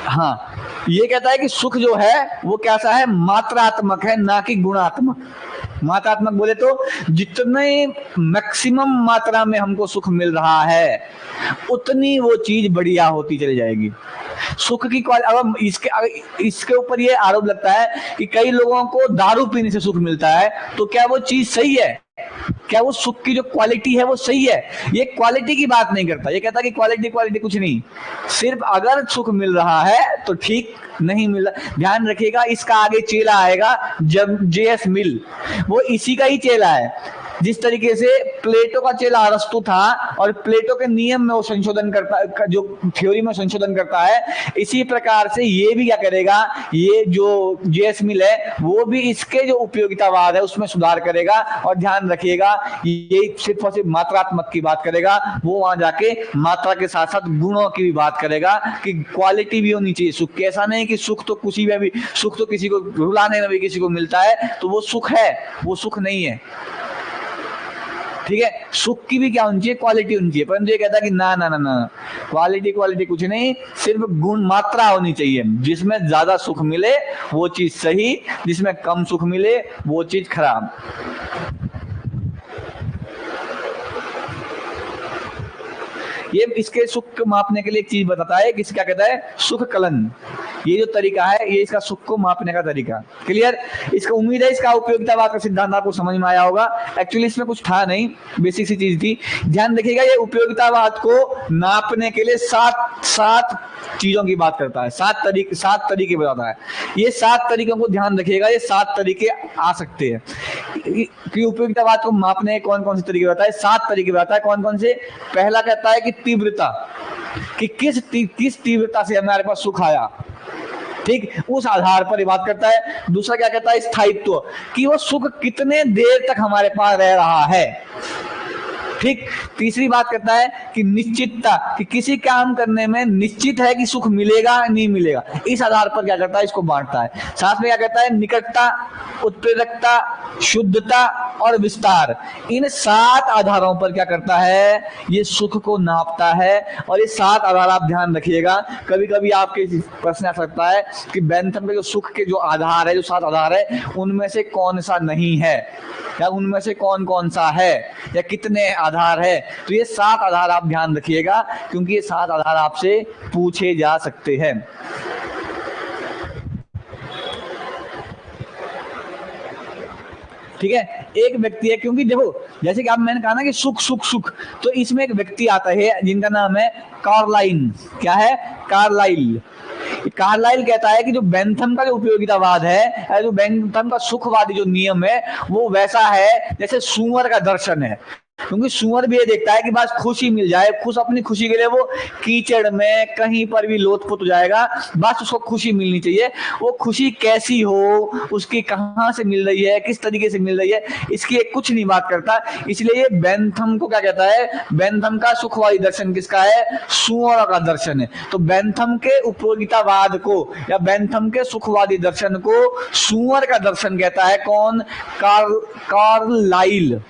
हाँ, ये कहता है कि सुख जो है वो कैसा है, मात्रात्मक है ना कि गुणात्मक। मात्रात्मक बोले तो जितने मैक्सिमम मात्रा में हमको सुख मिल रहा है उतनी वो चीज बढ़िया होती चली जाएगी। सुख की क्वालिटी, इसके ऊपर ये आरोप लगता है कि कई लोगों को दारू पीने से सुख मिलता है, तो क्या वो चीज सही है? क्या वो सुख की जो क्वालिटी है वो सही है? ये क्वालिटी की बात नहीं करता, ये कहता है कि क्वालिटी कुछ नहीं, सिर्फ अगर सुख मिल रहा है तो ठीक, नहीं मिल रहा। ध्यान रखिएगा, इसका आगे चेला आएगा जब जेएस मिल, वो इसी का ही चेला है। जिस तरीके से प्लेटो का चेला अरस्तु था और प्लेटो के नियम में वो संशोधन करता, जो थ्योरी में संशोधन करता है, इसी प्रकार से ये भी क्या करेगा, ये जो जेएस मिल है वो भी इसके जो उपयोगितावाद है उसमें सुधार करेगा। और ध्यान रखिएगा, ये सिर्फ और सिर्फ मात्रात्मक की बात करेगा, वो वहां जाके मात्रा के साथ साथ गुणों की भी बात करेगा कि क्वालिटी भी होनी चाहिए सुख की। ऐसा नहीं कि सुख तो किसी में भी, सुख तो किसी को रुलाने में भी किसी को मिलता है तो वो सुख है, वो सुख नहीं है, ठीक है। सुख की भी क्या होनी चाहिए, क्वालिटी होनी चाहिए। परंतु ये कहता है कि ना ना ना ना, क्वालिटी कुछ नहीं, सिर्फ गुण मात्रा होनी चाहिए। जिसमें ज्यादा सुख मिले वो चीज सही, जिसमें कम सुख मिले वो चीज खराब। ये इसके सुख को मापने के लिए एक चीज बताता है, किस क्या कहता है, सुख कलन। ये जो तरीका है ये इसका सुख को मापने का तरीका। क्लियर? इसका उम्मीद है इसका उपयोगितावाद का सिद्धांत आपको समझ में आया होगा। एक्चुअली इसमें कुछ था नहीं, बेसिक सी चीज थी। ध्यान रखिएगा, ये उपयोगितावाद को नापने के लिए सात चीजों की बात करता है, सात तरीके बताता है। ये 7 तरीकों को ध्यान रखिएगा, ये 7 तरीके आ सकते हैं कि उपयोगितावाद को मापने कौन कौन से तरीके बताता है। 7 तरीके बताता है। कौन कौन से? पहला कहता है कि तीव्रता, कि किस तीव्रता से हमारे पास सुख आया, ठीक, उस आधार पर ये बात करता है। दूसरा क्या कहता है, स्थायित्व, कि वो सुख कितने देर तक हमारे पास रह रहा है, ठीक। तीसरी बात करता है कि निश्चितता, कि किसी काम करने में निश्चित है कि सुख मिलेगा नहीं मिलेगा, इस आधार पर क्या करता है, इसको बांटता है। साथ में क्या कहता है, निकटता, उत्प्रेरकता, शुद्धता और विस्तार। इन 7 आधारों पर क्या करता है, ये सुख को नापता है। और ये 7 आधार आप ध्यान रखिएगा। कभी कभी आपके प्रश्न आ सकता है कि बेंथम के जो सुख के जो आधार है, जो 7 आधार है, उनमें से कौन सा नहीं है, या उनमें से कौन कौन सा है, या कितने आधार है। तो ये 7 आधार आप ध्यान रखिएगा, क्योंकि ये 7 आधार आपसे पूछे जा सकते हैं। ठीक है, एक व्यक्ति है, क्योंकि देखो जैसे कि आप मैंने कहा ना कि सुख सुख सुख, तो इसमें एक व्यक्ति आता है जिनका नाम है कार्लाइल। क्या है? कार्लाइल। कार्लाइल कहता है कि जो बेंथम का जो उपयोगितावाद है, जो बेंथम का सुखवादी जो नियम है, वो वैसा है जैसे सुअर का दर्शन है। क्योंकि सुअर भी ये देखता है कि बस खुशी मिल जाए, अपनी खुशी के लिए वो कीचड़ में कहीं पर भी लोथपोत हो जाएगा, बस उसको खुशी मिलनी चाहिए। वो खुशी कैसी हो, उसकी कहाँ से मिल रही है, किस तरीके से मिल रही है, इसकी कुछ नहीं बात करता। इसलिए ये बेंथम को क्या कहता है, बेंथम का सुखवादी दर्शन किसका है, सुअर का दर्शन है। तो बेंथम के उपयोगितावाद को या बेंथम के सुखवादी दर्शन को सुअर का दर्शन कहता है। कौन? कार्लाइल।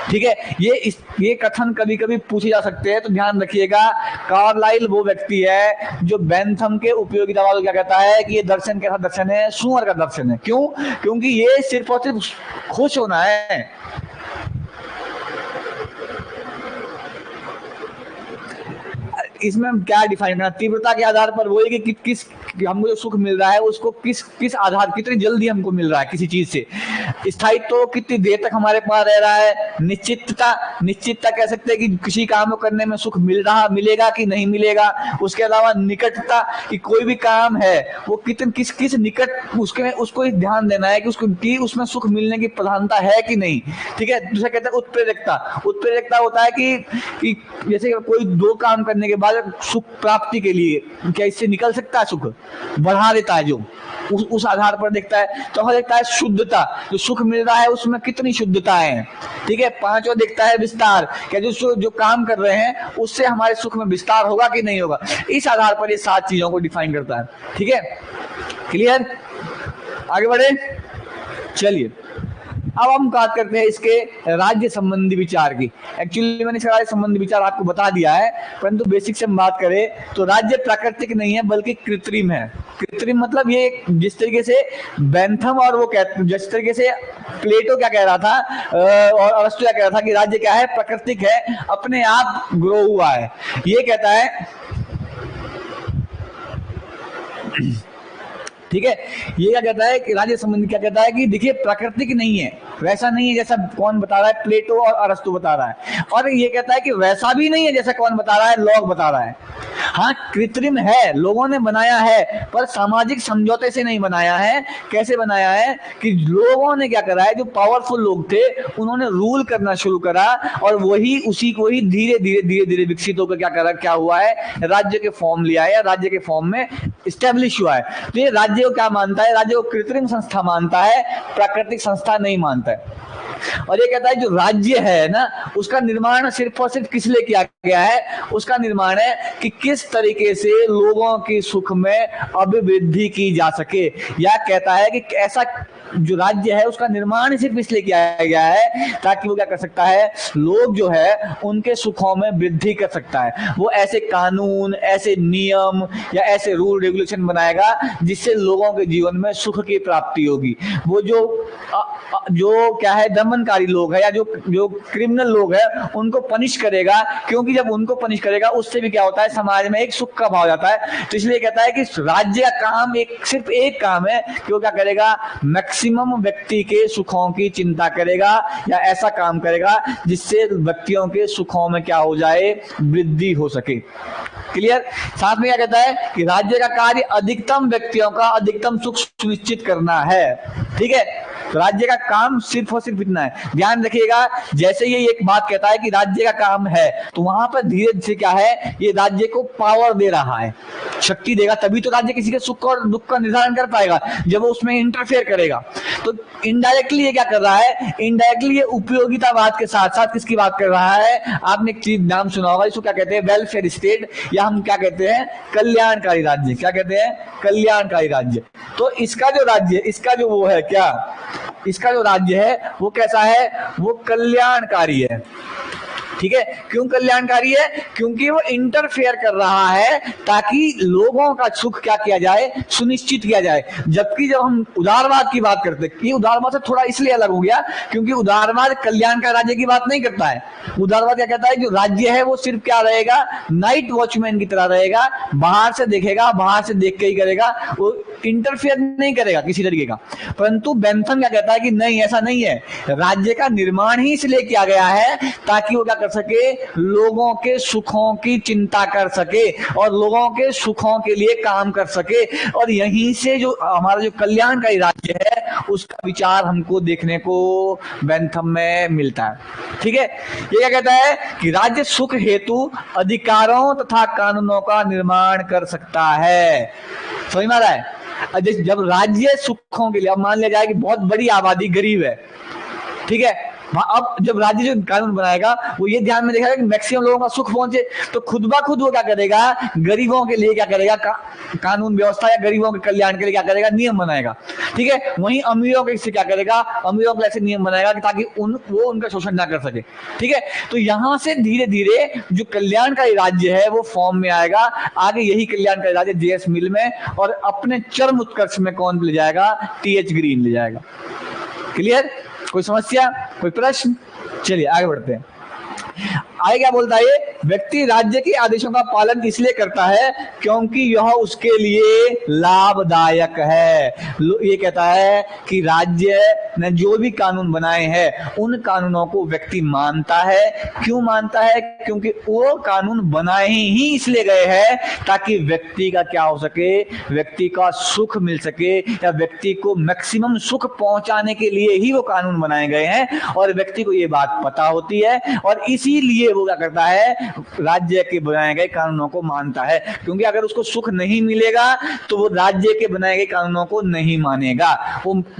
ठीक है, ये कथन कभी कभी पूछे जा सकते हैं, तो ध्यान रखिएगा। कार्लाइल वो व्यक्ति है जो बेंथम के उपयोगितावाद को क्या कहता है कि ये दर्शन कैसा दर्शन है, सुअर का दर्शन है। क्यों? क्योंकि ये सिर्फ और सिर्फ खुश होना है। इसमें हम क्या डिफाइन करना, तीव्रता के आधार पर वो है कि किस हमको जो सुख मिल रहा है उसको किस किस आधार, कितनी जल्दी हमको मिल रहा है किसी चीज से, स्थायित्व तो कितनी देर तक हमारे पास रह रहा है, निश्चितता कह सकते हैं कि किसी काम को करने में सुख मिलेगा कि नहीं मिलेगा, उसके अलावा निकटता कि कोई भी काम है वो किस निकट उसको ध्यान देना है कि उसमें सुख मिलने की प्रधानता है कि नहीं। ठीक है, दूसरा कहते हैं उत्प्रेरकता होता है कि जैसे कोई दो काम करने के बाद सुख प्राप्ति के लिए क्या इससे निकल सकता है, सुख बढ़ा देता है जो उस आधार पर देखता है। तो देखता है शुद्धता, जो सुख मिल रहा है उसमें कितनी शुद्धता है। ठीक है, पांचवा देखता है विस्तार, क्या जो काम कर रहे हैं उससे हमारे सुख में विस्तार होगा कि नहीं होगा। इस आधार पर ये 7 चीजों को डिफाइन करता है। ठीक है, क्लियर, आगे बढ़े, चलिए अब हम बात करते हैं इसके राज्य संबंधी विचार की। एक्चुअली मैंने इसका राज्य संबंधी विचार आपको बता दिया है, परंतु बेसिक से हम बात करें तो राज्य प्राकृतिक नहीं है बल्कि कृत्रिम है। कृत्रिम मतलब ये जिस तरीके से बेंथम और वो जिस तरीके से प्लेटो क्या कह रहा था और अरस्तु क्या कह रहा था कि राज्य क्या है, प्राकृतिक है, अपने आप ग्रो हुआ है। ये कहता है, ठीक है, ये क्या कहता है कि राज्य संबंधी क्या कहता है कि देखिए प्राकृतिक नहीं है, वैसा नहीं है जैसा कौन बता रहा है, प्लेटो और अरस्तु बता रहा है। और ये कहता है कि वैसा भी नहीं है जैसा कौन बता रहा है, लॉक बता रहा है। हाँ कृत्रिम है, लोगों ने बनाया है, पर सामाजिक समझौते से नहीं बनाया है। कैसे बनाया है कि लोगों ने क्या करा है, जो पावरफुल लोग थे उन्होंने रूल करना शुरू करा और वही उसी को ही धीरे धीरे विकसित होकर क्या हुआ है, राज्य के फॉर्म लिया है, राज्य के फॉर्म में इस्टेब्लिश हुआ है। तो ये राज्य को क्या मानता है, राज्य को कृत्रिम संस्था मानता है, प्राकृतिक संस्था नहीं मानता है। और ये कहता है जो राज्य है ना, उसका निर्माण सिर्फ और सिर्फ किस लिए किया गया है, उसका निर्माण है कि किस तरीके से लोगों की सुख में अभिवृद्धि की जा सके। या कहता है कि ऐसा जो राज्य है उसका निर्माण सिर्फ इसलिए किया गया है ताकि वो क्या कर सकता है, लोग जो है उनके सुखों में वृद्धि कर सकता है। वो ऐसे कानून, ऐसे नियम या ऐसे रूल रेगुलेशन बनाएगा जिससे लोगों के जीवन में सुख की प्राप्ति होगी। वो जो क्या है दमनकारी लोग है या जो क्रिमिनल लोग है उनको पनिश करेगा, क्योंकि जब उनको पनिश करेगा उससे भी क्या होता है, समाज में एक सुख का भाव जाता है। तो इसलिए कहता है कि राज्य का काम सिर्फ एक काम है कि वो क्या करेगा, मैक्सिमम व्यक्ति के सुखों की चिंता करेगा या ऐसा काम करेगा जिससे व्यक्तियों के सुखों में क्या हो जाए, वृद्धि हो सके। क्लियर। साथ में क्या कहता है कि राज्य का कार्य अधिकतम व्यक्तियों का अधिकतम सुख सुनिश्चित करना है। ठीक है, तो राज्य का काम सिर्फ और सिर्फ इतना है। ध्यान रखिएगा, जैसे ये एक बात कहता है कि राज्य का काम है, तो वहां पर धीरे से क्या है, ये राज्य को पावर दे रहा है, शक्ति देगा, तभी तो राज्य किसी के सुख और दुख का निर्धारण कर पाएगा जब वो उसमें इंटरफेयर करेगा। तो इनडायरेक्टली ये क्या कर रहा है, इनडायरेक्टली ये उपयोगितावाद के साथ साथ किसकी बात कर रहा है, आपने एक चीज नाम सुना होगा, इसको क्या कहते हैं, वेलफेयर स्टेट, या हम क्या कहते हैं, कल्याणकारी राज्य। क्या कहते हैं, कल्याणकारी राज्य। तो इसका जो राज्य, इसका जो वो है क्या, इसका जो राज्य है वो कैसा है, वो कल्याणकारी है। ठीक है, क्यों कल्याणकारी है, क्योंकि वो इंटरफेयर कर रहा है ताकि लोगों का सुख क्या किया जाए, सुनिश्चित किया जाए। जबकि जब हम उदारवाद की बात करते हैं, ये उदारवाद से थोड़ा इसलिए अलग हो गया क्योंकि उदारवाद कल्याण का राज्य की बात नहीं करता है। उदारवाद क्या कहता है, जो राज्य है वो सिर्फ क्या रहेगा, नाइट वॉचमैन की तरह रहेगा, बाहर से देखेगा, बाहर से देख के ही करेगा, वो इंटरफेयर नहीं करेगा किसी तरीके का। परंतु बेंथम क्या कहता है कि नहीं, ऐसा नहीं है, राज्य का निर्माण ही इसलिए किया गया है ताकि वो क्या कर सके, लोगों के सुखों की चिंता कर सके और लोगों के सुखों के लिए काम कर सके। और यहीं से जो हमारा जो कल्याणकारी राज्य है उसका विचार हमको देखने को बेंथम में मिलता है। ठीक है, ये क्या कहता है कि राज्य सुख हेतु अधिकारों तथा कानूनों का निर्माण कर सकता है। समझ में आ रहा है, जब राज्य सुखों के लिए, अब मान लिया जाए कि बहुत बड़ी आबादी गरीब है, ठीक है, अब जब राज्य जो कानून बनाएगा वो ये ध्यान में देखेगा कि मैक्सिमम लोगों का सुख पहुंचे, तो खुद ब खुद वो क्या करेगा, गरीबों के लिए क्या करेगा, कानून व्यवस्था या गरीबों के कल्याण के लिए क्या करेगा, नियम बनाएगा। ठीक है, वहीं अमीरों के से क्या करेगा, अमीरों के ऐसे नियम बनाएगा कि ताकि वो उनका शोषण ना कर सके। ठीक है, तो यहां से धीरे धीरे जो कल्याणकारी राज्य है वो फॉर्म में आएगा। आगे यही कल्याणकारी राज्य जेएस मिल में और अपने चरम उत्कर्ष में कौन ले जाएगा, टीएच ग्रीन ले जाएगा। क्लियर, कोई समस्या, कोई प्रश्न? चलिए आगे बढ़ते हैं। आगे क्या बोलता है ये, व्यक्ति राज्य के आदेशों का पालन इसलिए करता है क्योंकि यह उसके लिए लाभदायक है। ये कहता है कि राज्य ने जो भी कानून बनाए हैं उन कानूनों को व्यक्ति मानता है। क्यों मानता है? क्योंकि वो कानून बनाए ही इसलिए गए हैं ताकि व्यक्ति का क्या हो सके, व्यक्ति का सुख मिल सके, या व्यक्ति को मैक्सिमम सुख पहुंचाने के लिए ही वो कानून बनाए गए हैं। और व्यक्ति को ये बात पता होती है और इसीलिए वो क्या करता है, राज्य के बनाए गए कानूनों को मानता है। क्योंकि अगर उसको सुख नहीं मिलेगा तो वो राज्य के बनाए गए कानूनों को नहीं मानेगा।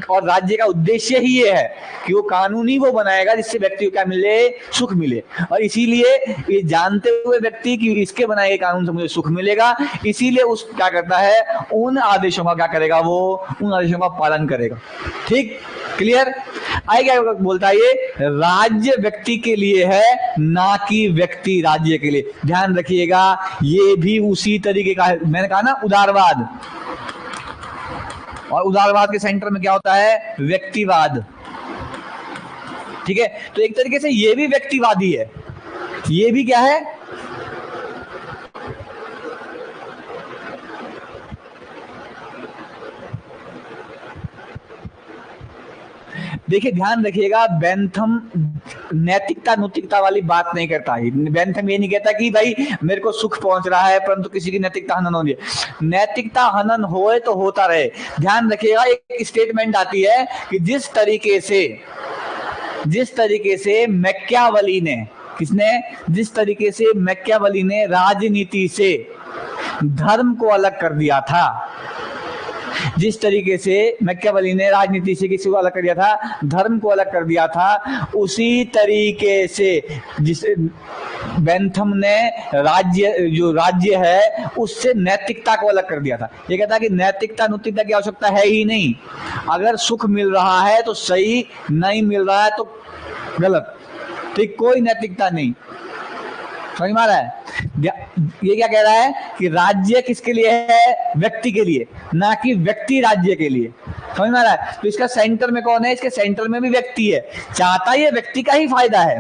और राज्य का उद्देश्य ही ये है कि वो कानून ही वो बनाएगा जिससे व्यक्ति को क्या मिले, सुख मिले। और इसीलिए ये जानते हुए व्यक्ति कि इसके बनाए गए कानून से मुझे सुख मिलेगा, इसीलिए उस क्या करता है, उन आदेशों का क्या करेगा, वो उन आदेशों का पालन करेगा। ठीक, क्लियर? आगे क्या बोलता है ये, राज्य व्यक्ति के लिए है ना कि व्यक्ति राज्य के लिए। ध्यान रखिएगा, ये भी उसी तरीके का है। मैंने कहा ना उदारवाद, और उदारवाद के सेंटर में क्या होता है, व्यक्तिवाद। ठीक है, तो एक तरीके से ये भी व्यक्तिवादी है। ये भी क्या है, देखिए ध्यान रखिएगा, बेंथम नैतिकता नैतिकता वाली बात नहीं करता है। बेंथम ये नहीं कहता कि भाई मेरे को सुख पहुंच रहा है परंतु किसी की नैतिकता हनन हो रही है। नैतिकता हनन होए तो होता रहे। ध्यान रखिएगा, एक स्टेटमेंट आती है कि जिस तरीके से मैकियावेली ने, किसने, जिस तरीके से मैकियावेली ने राजनीति से धर्म को अलग कर दिया था, जिस तरीके से मैकियावेली ने राजनीति से किसी को अलग कर दिया था, धर्म को अलग कर दिया था, उसी तरीके से जिस बेंथम ने राज्य है उससे नैतिकता को अलग कर दिया था। ये कहता है कि नैतिकता नैतिकता की आवश्यकता है ही नहीं। अगर सुख मिल रहा है तो सही, नहीं मिल रहा है तो गलत। ठीक, कोई नैतिकता नहीं। समझ में आ रहा है? ये क्या कह रहा है कि राज्य किसके लिए है, व्यक्ति के लिए, ना कि व्यक्ति राज्य के लिए। समझ में आ रहा है? तो इसका सेंटर में कौन है, इसके सेंटर में भी व्यक्ति है। चाहता ये व्यक्ति का ही फायदा है।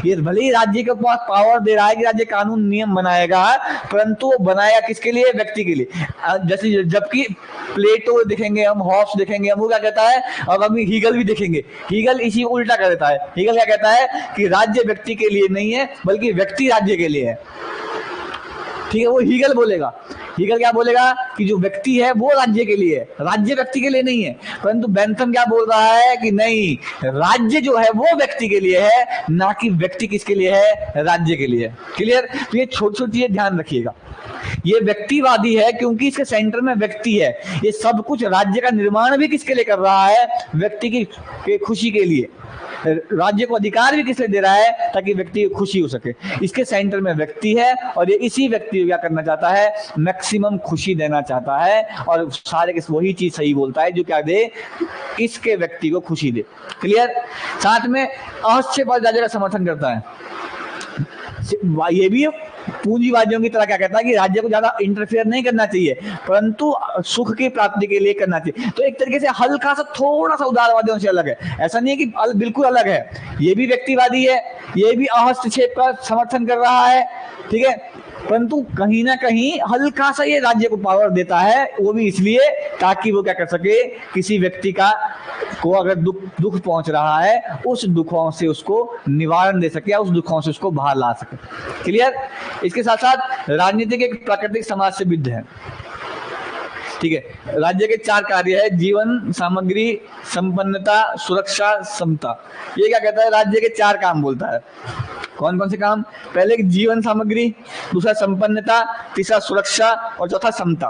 ये भले ही राज्य के पास पावर दे रहा है कि राज्य कानून नियम बनाएगा, परंतु वो बनाएगा किसके लिए, व्यक्ति के लिए। जैसे जबकि प्लेटो देखेंगे हम, हॉब्स देखेंगे हम, वो क्या कहता है, और अभी हीगल भी देखेंगे, हीगल इसी उल्टा कर देता है। हीगल क्या कहता है कि राज्य व्यक्ति के लिए नहीं है बल्कि व्यक्ति राज्य के लिए है। ठीक है, वो हीगल बोलेगा। हीगल क्या बोलेगा कि जो व्यक्ति है वो राज्य के लिए है, राज्य व्यक्ति के लिए नहीं है। परंतु बेंथम क्या बोल रहा है कि नहीं, राज्य जो है वो व्यक्ति के लिए है, ना कि व्यक्ति किसके लिए है, राज्य के लिए। क्लियर? तो ये छोटी छोटी चीजें ध्यान रखिएगा। ये व्यक्तिवादी है क्योंकि इसके सेंटर में व्यक्ति है। ये सब कुछ राज्य का निर्माण भी किसके लिए कर रहा है, व्यक्ति की खुशी के लिए। राज्य को अधिकार भी किस लिए दे रहा है, ताकि व्यक्ति की खुशी हो सके। इसके सेंटर में व्यक्ति है और ये इसी व्यक्ति को क्या करना चाहता है, मैक्सिमम खुशी देना चाहता है। और सारे किस वही चीज सही बोलता है जो क्या दे, इसके व्यक्ति को खुशी दे। क्लियर? साथ में अहस्यवाद राज्य का समर्थन करता है। ये भी पूंजीवादियों की तरह क्या कहता है कि राज्य को ज्यादा इंटरफेयर नहीं करना चाहिए परंतु सुख की प्राप्ति के लिए करना चाहिए। तो एक तरीके से हल्का सा थोड़ा सा उदारवादियों से अलग है। ऐसा नहीं है कि बिल्कुल अलग है। ये भी व्यक्तिवादी है, ये भी अहस्तक्षेप का समर्थन कर रहा है। ठीक है, परंतु कहीं ना कहीं हल्का सा ये राज्य को पावर देता है, वो भी इसलिए ताकि वो क्या कर सके, किसी व्यक्ति को अगर दुख पहुंच रहा है उस दुखों से उसको निवारण दे सके या उस दुखों से उसको बाहर ला सके। क्लियर? इसके साथ साथ राजनीतिक एक प्राकृतिक समाज से विरुद्ध है। ठीक है, राज्य के 4 कार्य है, जीवन, सामग्री, संपन्नता, सुरक्षा, समता। ये क्या कहता है, राज्य के 4 काम बोलता है। कौन कौन से काम? पहले जीवन सामग्री, दूसरा संपन्नता, तीसरा सुरक्षा और चौथा समता।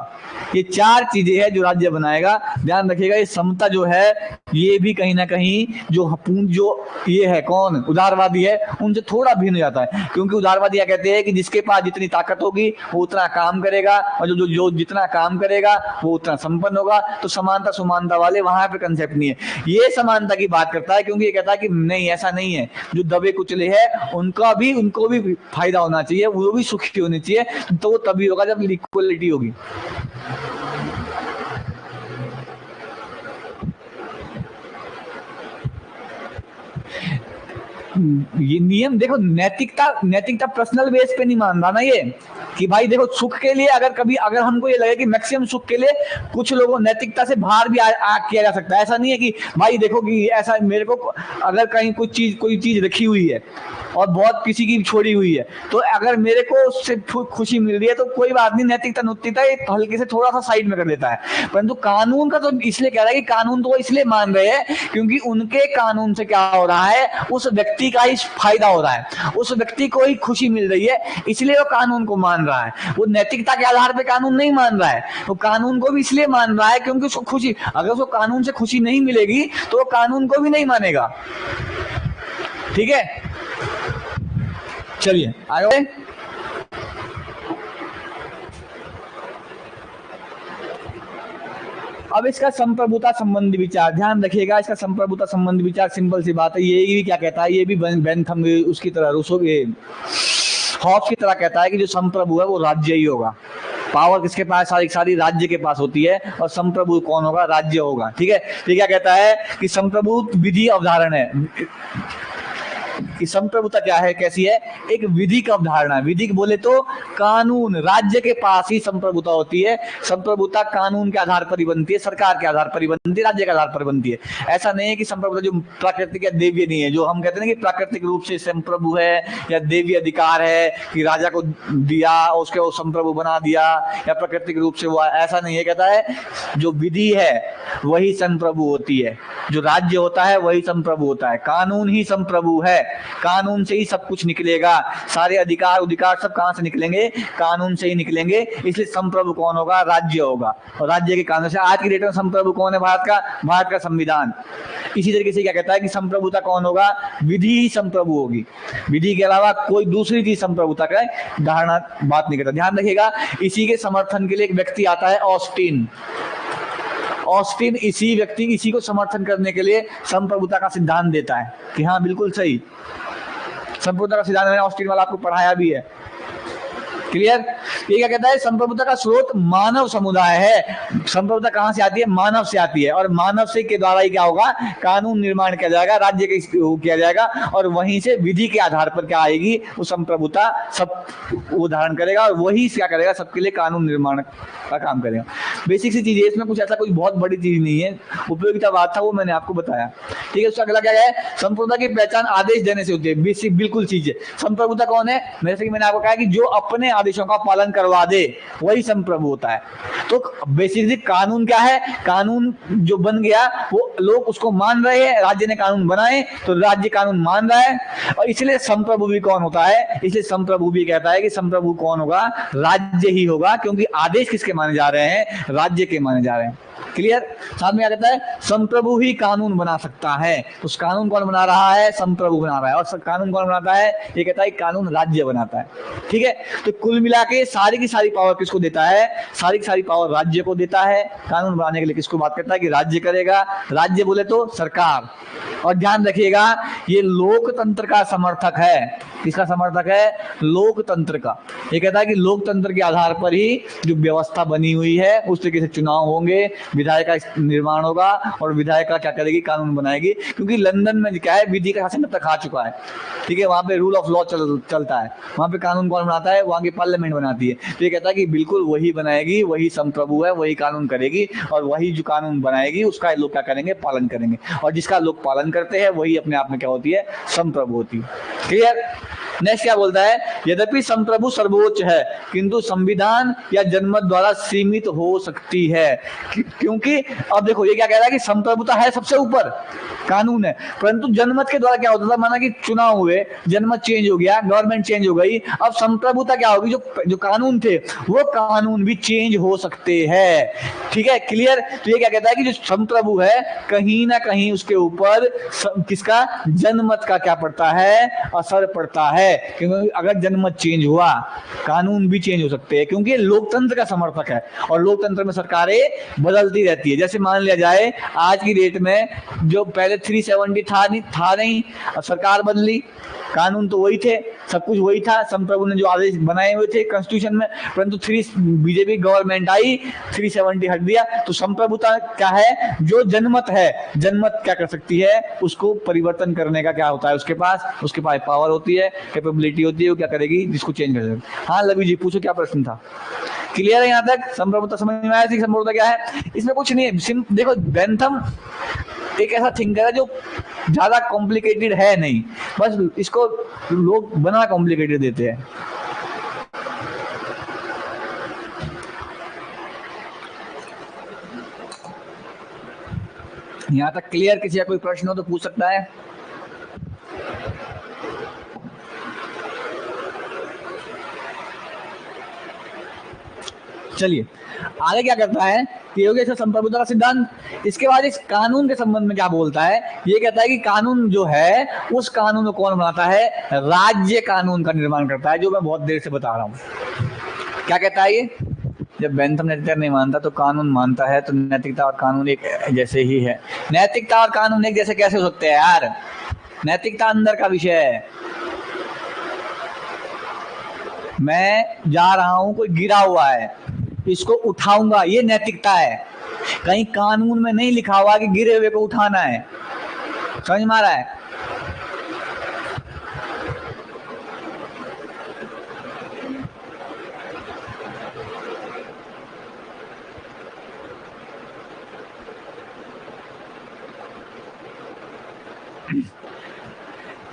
ये 4 चीजें हैं जो राज्य बनाएगा। ध्यान रखिएगा, ये समता जो है ये भी कहीं ना कहीं जो ये है कौन, उदारवादी है, उनसे थोड़ा भिन्न जाता है। क्योंकि उदारवादी क्या कहते हैं कि जिसके पास जितनी ताकत होगी वो उतना काम करेगा और जो जितना काम करेगा वो उतना संपन्न होगा। तो समानता समानता वाले वहां पे कंसेप्ट नहीं है। ये समानता की बात करता है क्योंकि ये कहता है कि नहीं, ऐसा नहीं है। जो दबे कुचले हैं उनको भी फायदा होना चाहिए, वो भी सुखी होने चाहिए। तो वो तभी होगा जब इक्वलिटी होगी। ये नियम देखो, नैतिकता पर्सनल बेस पे नहीं मान रहा ना ये, कि भाई देखो सुख के लिए अगर हमको ये लगे कि मैक्सिमम सुख के लिए कुछ लोगों नैतिकता से बाहर भी किया जा सकता है। ऐसा नहीं है कि भाई देखो कि ऐसा मेरे को अगर कहीं कोई चीज रखी हुई है और बहुत किसी की छोड़ी हुई है, तो अगर मेरे को उससे खुशी मिल रही है तो कोई बात नहीं, नैतिकता नुतिकता हल्के से थोड़ा सा साइड में कर देता है। परंतु कानून का तो इसलिए कह रहा है कि कानून तो वो इसलिए मान रहे हैं क्योंकि उनके कानून से क्या हो रहा है, उस व्यक्ति का ही फायदा हो रहा है, उस व्यक्ति को ही खुशी मिल रही है, इसलिए वो कानून को मान रहा है। वो नैतिकता के आधार पर कानून नहीं मान रहा है, वो कानून को भी इसलिए मान रहा है क्योंकि उसको खुशी, अगर उसको कानून से खुशी नहीं मिलेगी तो वो कानून को भी नहीं मानेगा। ठीक है, चलिए आगे। अब इसका संप्रभुता संबंधी विचार ध्यान रखिएगा। इसका संप्रभुता संबंधी विचार सिंपल सी बात है, ये भी क्या कहता है, ये भी बेंथम उसकी तरह हॉब्स की तरह कहता है कि जो संप्रभु है वो राज्य ही होगा। पावर किसके पास, सारी राज्य के पास होती है, और संप्रभु कौन होगा, राज्य होगा। ठीक है, तो क्या कहता है कि संप्रभु विधि अवधारण है, कि संप्रभुता क्या है, कैसी है, एक विधि का अवधारणा। विधि बोले तो कानून, राज्य के पास ही संप्रभुता होती है। संप्रभुता कानून के आधार पर ही बनती है, सरकार के आधार पर ही बनती है, राज्य के आधार पर बनती है। ऐसा नहीं है कि संप्रभुता जो प्राकृतिक या देवीय नहीं है, जो हम कहते हैं कि प्राकृतिक रूप से संप्रभु है या देवीय अधिकार है कि राजा को दिया उसके वो संप्रभु बना दिया, या प्राकृतिक रूप से वो, ऐसा नहीं है। कहता है जो विधि है वही संप्रभु होती है, जो राज्य होता है वही संप्रभु होता है, कानून ही संप्रभु है, कानून से ही सब कुछ निकलेगा, सारे अधिकार सब कहां से निकलेंगे, कानून से ही निकलेंगे। इसलिए संप्रभु कौन होगा, राज्य होगा, और राज्य के कानून से। आज की डेट में संप्रभु कौन है, भारत का संविधान। इसी तरीके से क्या कहता है कि संप्रभुता कौन होगा, विधि ही संप्रभु होगी, विधि के अलावा कोई दूसरी चीज संप्रभुता का धारणा बात नहीं करता। ध्यान रखिएगा, इसी के समर्थन के लिए एक व्यक्ति आता है, ऑस्टिन इसी को समर्थन करने के लिए संप्रभुता का सिद्धांत देता है कि हाँ बिल्कुल सही, संप्रभुता का सिद्धांत मैंने ऑस्टिन वाला आपको पढ़ाया भी है। क्लियर। ये क्या कहता है, संप्रभुता का स्रोत मानव समुदाय है। संप्रभुता कहां से आती है, मानव से आती है, और मानव से के द्वारा ही क्या होगा, कानून निर्माण किया जाएगा, राज्य के किया जाएगा, और वहीं से विधि के आधार पर क्या आएगी, वो संप्रभुता सब वो धारण करेगा, और वही क्या करेगा, सबके लिए कानून निर्माण का काम करेगा। बेसिक सी चीज है, इसमें कुछ ऐसा कोई बहुत बड़ी चीज नहीं है, उपयोगिता बात था वो मैंने आपको बताया। ठीक है, उसका अगला क्या है, संप्रभुता की पहचान आदेश देने से होती है। बेसिक बिल्कुल चीज है। संप्रभुता कौन है, जैसे कि मैंने आपको कहा कि जो अपने आदेशों का पालन करवा दे वही संप्रभु होता है। तो बेसिकली कानून क्या है, कानून जो बन गया वो लोग उसको मान रहे हैं, राज्य ने कानून बनाए तो राज्य कानून मान रहा है, और इसलिए संप्रभु भी कौन होता है, इसलिए संप्रभु भी कहता है कि संप्रभु कौन होगा, राज्य ही होगा, क्योंकि आदेश किसके माने जा रहे हैं, राज्य के माने जा रहे हैं। क्लियर। साथ में क्या कहता है, संप्रभु ही कानून बना सकता है। तो उस कानून कौन बना रहा है, संप्रभु बना रहा है, और कानून कौन बनाता है, ये कहता है कानून राज्य बनाता है। ठीक है, तो कुल मिला के सारी की सारी पावर किसको देता है, सारी की सारी पावर राज्य को देता है। कानून बनाने के लिए किसको बात करता है कि राज्य करेगा, राज्य बोले तो सरकार। और ध्यान रखिएगा, ये लोकतंत्र का समर्थक है। किसका समर्थक है, लोकतंत्र का। ये कहता है कि लोकतंत्र के आधार पर ही जो व्यवस्था बनी हुई है उस तरीके से चुनाव होंगे, विधायक का निर्माण होगा, और विधायक का क्या करेगी, कानून बनाएगी। क्योंकि लंदन में क्या है, विधि का शासन तब तक आ चुका है। ठीक है, वहां पे रूल ऑफ लॉ चलता है, वहां पे कानून कौन बनाता है, वहां की पार्लियामेंट बनाती है। तो ये कहता है कि बिल्कुल वही बनाएगी, वही संप्रभु है, वही कानून करेगी, और वही जो कानून बनाएगी उसका लोग क्या करेंगे, पालन करेंगे, और जिसका लोग पालन करते हैं वही अपने आप में क्या होती है, संप्रभु होती है। क्लियर। नेक्स्ट क्या बोलता है, यद्यपि संप्रभु सर्वोच्च है किंतु संविधान या जनमत द्वारा सीमित हो सकती है। क्योंकि अब देखो ये क्या कह रहा है कि संप्रभुता है सबसे ऊपर, कानून है, परंतु जनमत के द्वारा क्या होता था, माना कि चुनाव हुए, जनमत चेंज हो गया, गवर्नमेंट चेंज हो गई, अब संप्रभुता क्या होगी, जो कानून थे वो कानून भी चेंज हो सकते हैं। ठीक है, क्लियर। तो ये क्या कहता है कि जो संप्रभु है कहीं ना कहीं उसके ऊपर किसका, जनमत का क्या पड़ता है, असर पड़ता है। क्योंकि अगर जनमत चेंज हुआ कानून भी चेंज हो सकते हैं, क्योंकि लोकतंत्र का समर्थक है, और लोकतंत्र में सरकारें बदलती रहती है। जैसे मान लिया जाए आज की डेट में जो पहले 370 था नहीं, सरकार बदली, कानून तो वही थे, सब कुछ वही था, संप्रभु ने जो आदेश बनाए हुए थे कॉन्स्टिट्यूशन में, परंतु बीजेपी गवर्नमेंट आई, 370 हट दिया। तो संप्रभुता क्या है? जो जनमत है, जनमत क्या कर सकती है? उसको परिवर्तन करने का क्या होता है उसके पास पावर होती है, कैपेबिलिटी होती है, वो क्या करेगी? जिसको चेंज कर सकती। हाँ लवी जी पूछो, क्या प्रश्न था? क्लियर है यहाँ तक? संप्रभुता समझ में आया? संप्रभुता क्या है? इसमें कुछ नहीं है। देखो बेंथम एक ऐसा थिंकर है जो ज्यादा कॉम्प्लिकेटेड है नहीं, बस इसको लोग बना कॉम्प्लिकेटेड देते हैं। यहां तक क्लियर? किसी का कोई प्रश्न हो तो पूछ सकता है। चलिए आगे क्या करता है कि हो गया संप्रभुता का सिद्धांत। इसके बाद इस कानून के संबंध में क्या बोलता है? ये कहता है कि कानून जो है उस कानून को कौन बनाता है? राज्य कानून का निर्माण करता है, जो मैं बहुत देर से बता रहा हूं। क्या कहता है ये? जब बेंथम नैतिकता नहीं मानता तो कानून मानता है, तो नैतिकता और कानून एक जैसे ही है। नैतिकता और कानून एक जैसे कैसे हो सकते हैं यार? नैतिकता अंदर का विषय है। मैं जा रहा हूं, कोई गिरा हुआ है, इसको उठाऊंगा, ये नैतिकता है। कहीं कानून में नहीं लिखा हुआ कि गिरे हुए को उठाना है। समझ में आ रहा है?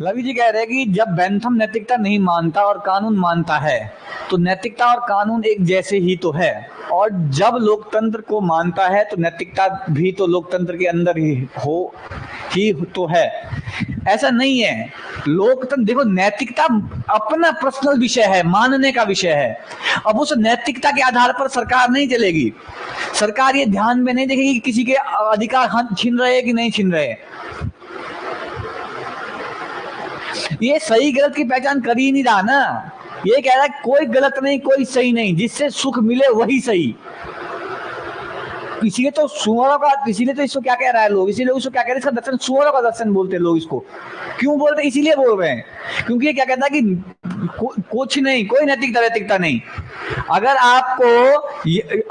रवि जी कह रहे हैं कि जब बेंथम नैतिकता नहीं मानता और कानून मानता है तो नैतिकता और कानून एक जैसे ही तो है, और जब लोकतंत्र को मानता है तो नैतिकता भी तो लोकतंत्र के अंदर ही तो है। ऐसा नहीं है। लोकतंत्र देखो, नैतिकता अपना पर्सनल विषय है, मानने का विषय है। अब उस नैतिकता के आधार पर सरकार नहीं चलेगी। सरकार ये ध्यान में नहीं देखेगी कि किसी के अधिकार छीन रहे कि नहीं छीन रहे। ये सही गलत की पहचान कर ही नहीं रहा ना। ये कह रहा है कोई गलत नहीं, कोई सही नहीं, जिससे सुख मिले वही सही। इसीलिए तो सुअरों का, इसीलिए तो इसको क्या कह रहा है लोग, इसीलिए उसको क्या कह रहे हैं? इसका दर्शन सुअरों का दर्शन बोलते हैं लोग इसको। क्यों बोलते हैं? इसीलिए बोल रहे हैं क्योंकि ये क्या कहता है कि कुछ नहीं, कोई नैतिकता नहीं। अगर आपको,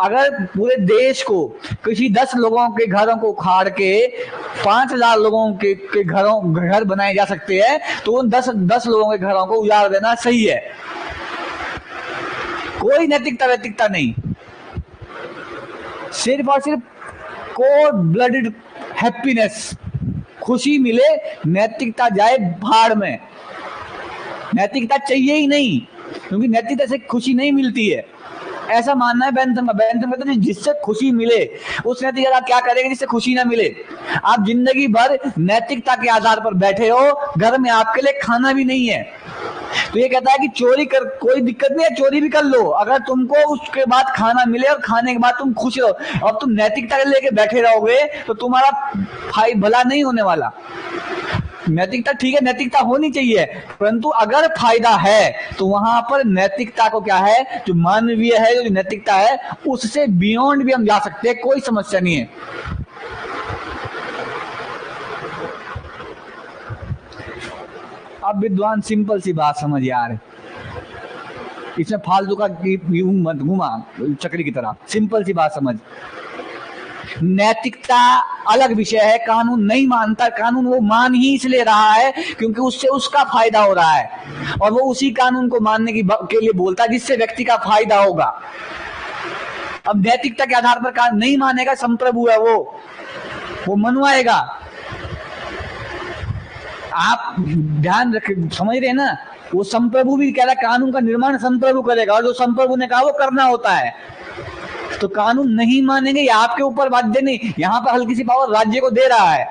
अगर पूरे देश को किसी 10 लोगों के घरों को उखाड़ के 5000 लोगों के घर बनाए जा सकते हैं, तो उन 10 लोगों के घरों को उजाड़ देना सही है। कोई नैतिकता नहीं, सिर्फ और सिर्फ कोल्ड ब्लडेड हैप्पीनेस, खुशी मिले, नैतिकता जाए भाड़ में। नैतिकता चाहिए ही नहीं, क्योंकि नैतिकता से खुशी नहीं मिलती है, ऐसा मानना है बेंथम का। बेंथम कहते हैं जिससे खुशी मिले उस नैतिकता आप क्या करेंगे जिससे खुशी ना मिले? आप जिंदगी भर नैतिकता के आधार पर बैठे हो, घर में आपके लिए खाना भी नहीं है, तो ये कहता है कि चोरी कर, कोई दिक्कत नहीं है, चोरी भी कर लो, अगर तुमको उसके बाद खाना मिले और खाने के बाद तुम खुश रहो। अब तुम नैतिकता लेके बैठे रहोगे तो तुम्हारा भला नहीं होने वाला। नैतिकता ठीक है, नैतिकता होनी चाहिए, परंतु अगर फायदा है तो वहां पर नैतिकता को क्या है, जो मानवीय है, जो नैतिकता है, उससे बियॉन्ड भी हम जा सकते हैं, कोई समस्या नहीं है। अब विद्वान सिंपल सी बात समझ यार, इसमें फालतू का मत घुमा चक्री की तरह। सिंपल सी बात समझ, नैतिकता अलग विषय है, कानून नहीं मानता। कानून वो मान ही इसलिए रहा है क्योंकि उससे उसका फायदा हो रहा है, और वो उसी कानून को मानने के लिए बोलता है जिससे व्यक्ति का फायदा होगा। अब नैतिकता के आधार पर कानून नहीं मानेगा, संप्रभु है वो मनवाएगा। आप ध्यान रख, समझ रहे हैं ना? वो संप्रभु भी कह रहा है कानून का निर्माण संप्रभु करेगा, और जो संप्रभु ने कहा वो करना होता है। तो कानून नहीं मानेंगे, ये आपके ऊपर बाध्य नहीं, यहाँ पर हल्की सी पावर राज्य को दे रहा है,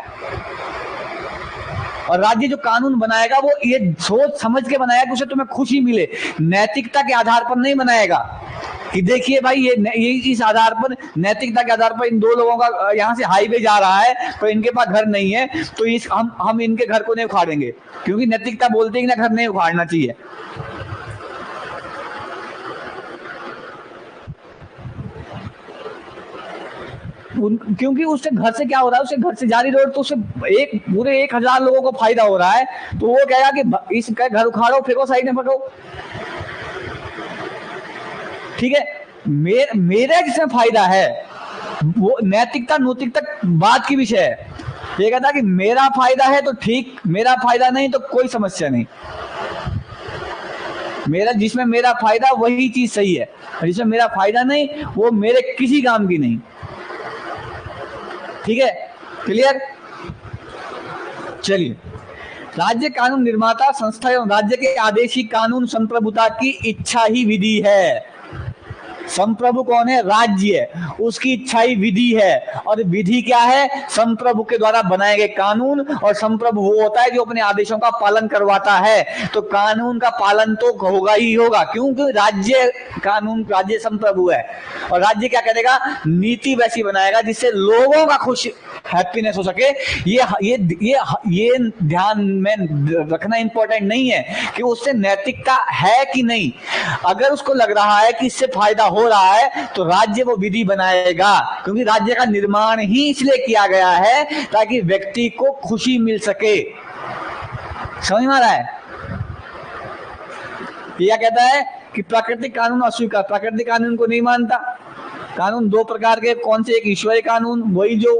और राज्य जो कानून बनाएगा वो ये सोच समझ के बनाएगा कि उसे तुम्हें खुशी मिले, नैतिकता के आधार पर नहीं बनाएगा कि देखिए भाई ये इस आधार पर, नैतिकता के आधार पर इन 2 लोगों का यहाँ से हाईवे जा रहा है तो इनके पास घर नहीं है, तो हम इनके घर को नहीं उखाड़ेंगे, क्योंकि नैतिकता बोलते हैं कि ना घर नहीं उखाड़ना चाहिए। क्योंकि उससे घर से क्या हो रहा है, उससे घर से जारी रोड तो उससे एक पूरे 1000 लोगों को फायदा हो रहा है, तो वो कहेगा कि इसका घर उखाड़ो, फेंको, साइड में फेंको। ठीक है, मेरे जिसमें फायदा है वो नैतिकता नैतिकता बात की विषय है। ये कहता कि मेरा फायदा है तो ठीक, मेरा फायदा नहीं तो कोई समस्या नहीं। जिसमें मेरा फायदा वही चीज सही है, जिसमें मेरा फायदा नहीं वो मेरे किसी काम की नहीं। ठीक है, क्लियर। चलिए, राज्य कानून निर्माता संस्था एवं राज्य के आदेशी कानून संप्रभुता की इच्छा ही विधि है। संप्रभु कौन है? राज्य, उसकी इच्छा ही विधि है। और विधि क्या है? संप्रभु के द्वारा बनाए गए कानून। और संप्रभु वो होता है जो अपने आदेशों का पालन करवाता है, तो कानून का पालन तो होगा ही होगा, क्योंकि राज्य कानून, राज्य संप्रभु है। और राज्य क्या करेगा? नीति वैसी बनाएगा जिससे लोगों का खुश हैप्पीनेस हो सके। ये ध्यान में रखना इंपॉर्टेंट नहीं है कि उससे नैतिकता है कि नहीं। अगर उसको लग रहा है कि इससे फायदा हो रहा है तो राज्य वो विधि बनाएगा, क्योंकि राज्य का निर्माण ही इसलिए किया गया है ताकि व्यक्ति को खुशी मिल सके। समझ में आ रहा है? क्या कहता है कि प्राकृतिक कानून अस्वीकार, प्राकृतिक कानून को नहीं मानता। कानून दो प्रकार के, कौन से? एक ईश्वरीय कानून, वही जो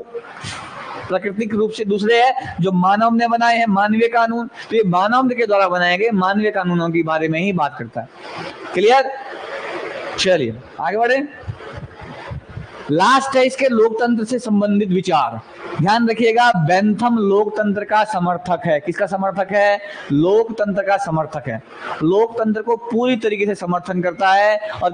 प्राकृतिक रूप से, दूसरे है जो मानव ने बनाए हैं, मानवीय कानून। तो ये मानव के द्वारा बनाए गए मानवीय कानूनों के बारे में ही बात करता है। क्लियर? चलिए आगे बढ़े। लास्ट है इसके लोकतंत्र से संबंधित विचार। ध्यान रखिएगा, बेंथम लोकतंत्र का समर्थक है। किसका समर्थक है? लोकतंत्र का समर्थक है। लोकतंत्र को पूरी तरीके से समर्थन करता है। और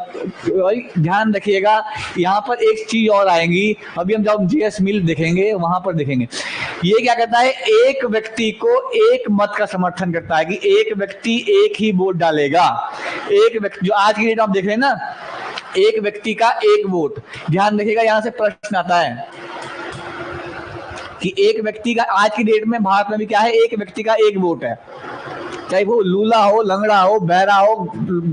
ध्यान रखिएगा, यहाँ पर एक चीज और आएगी, अभी हम जब जीएस मिल देखेंगे वहां पर देखेंगे। ये क्या कहता है? एक व्यक्ति को एक मत का समर्थन करता है, कि एक व्यक्ति एक ही वोट डालेगा। एक व्यक्ति, जो आज की डेट आप देख रहे हैं ना, एक व्यक्ति का एक वोट। ध्यान रखिएगा, यहां से प्रश्न आता है कि एक व्यक्ति का, आज की डेट में भारत में भी क्या है? एक व्यक्ति का एक वोट है। चाहे वो लूला हो, लंगड़ा हो, बहरा हो,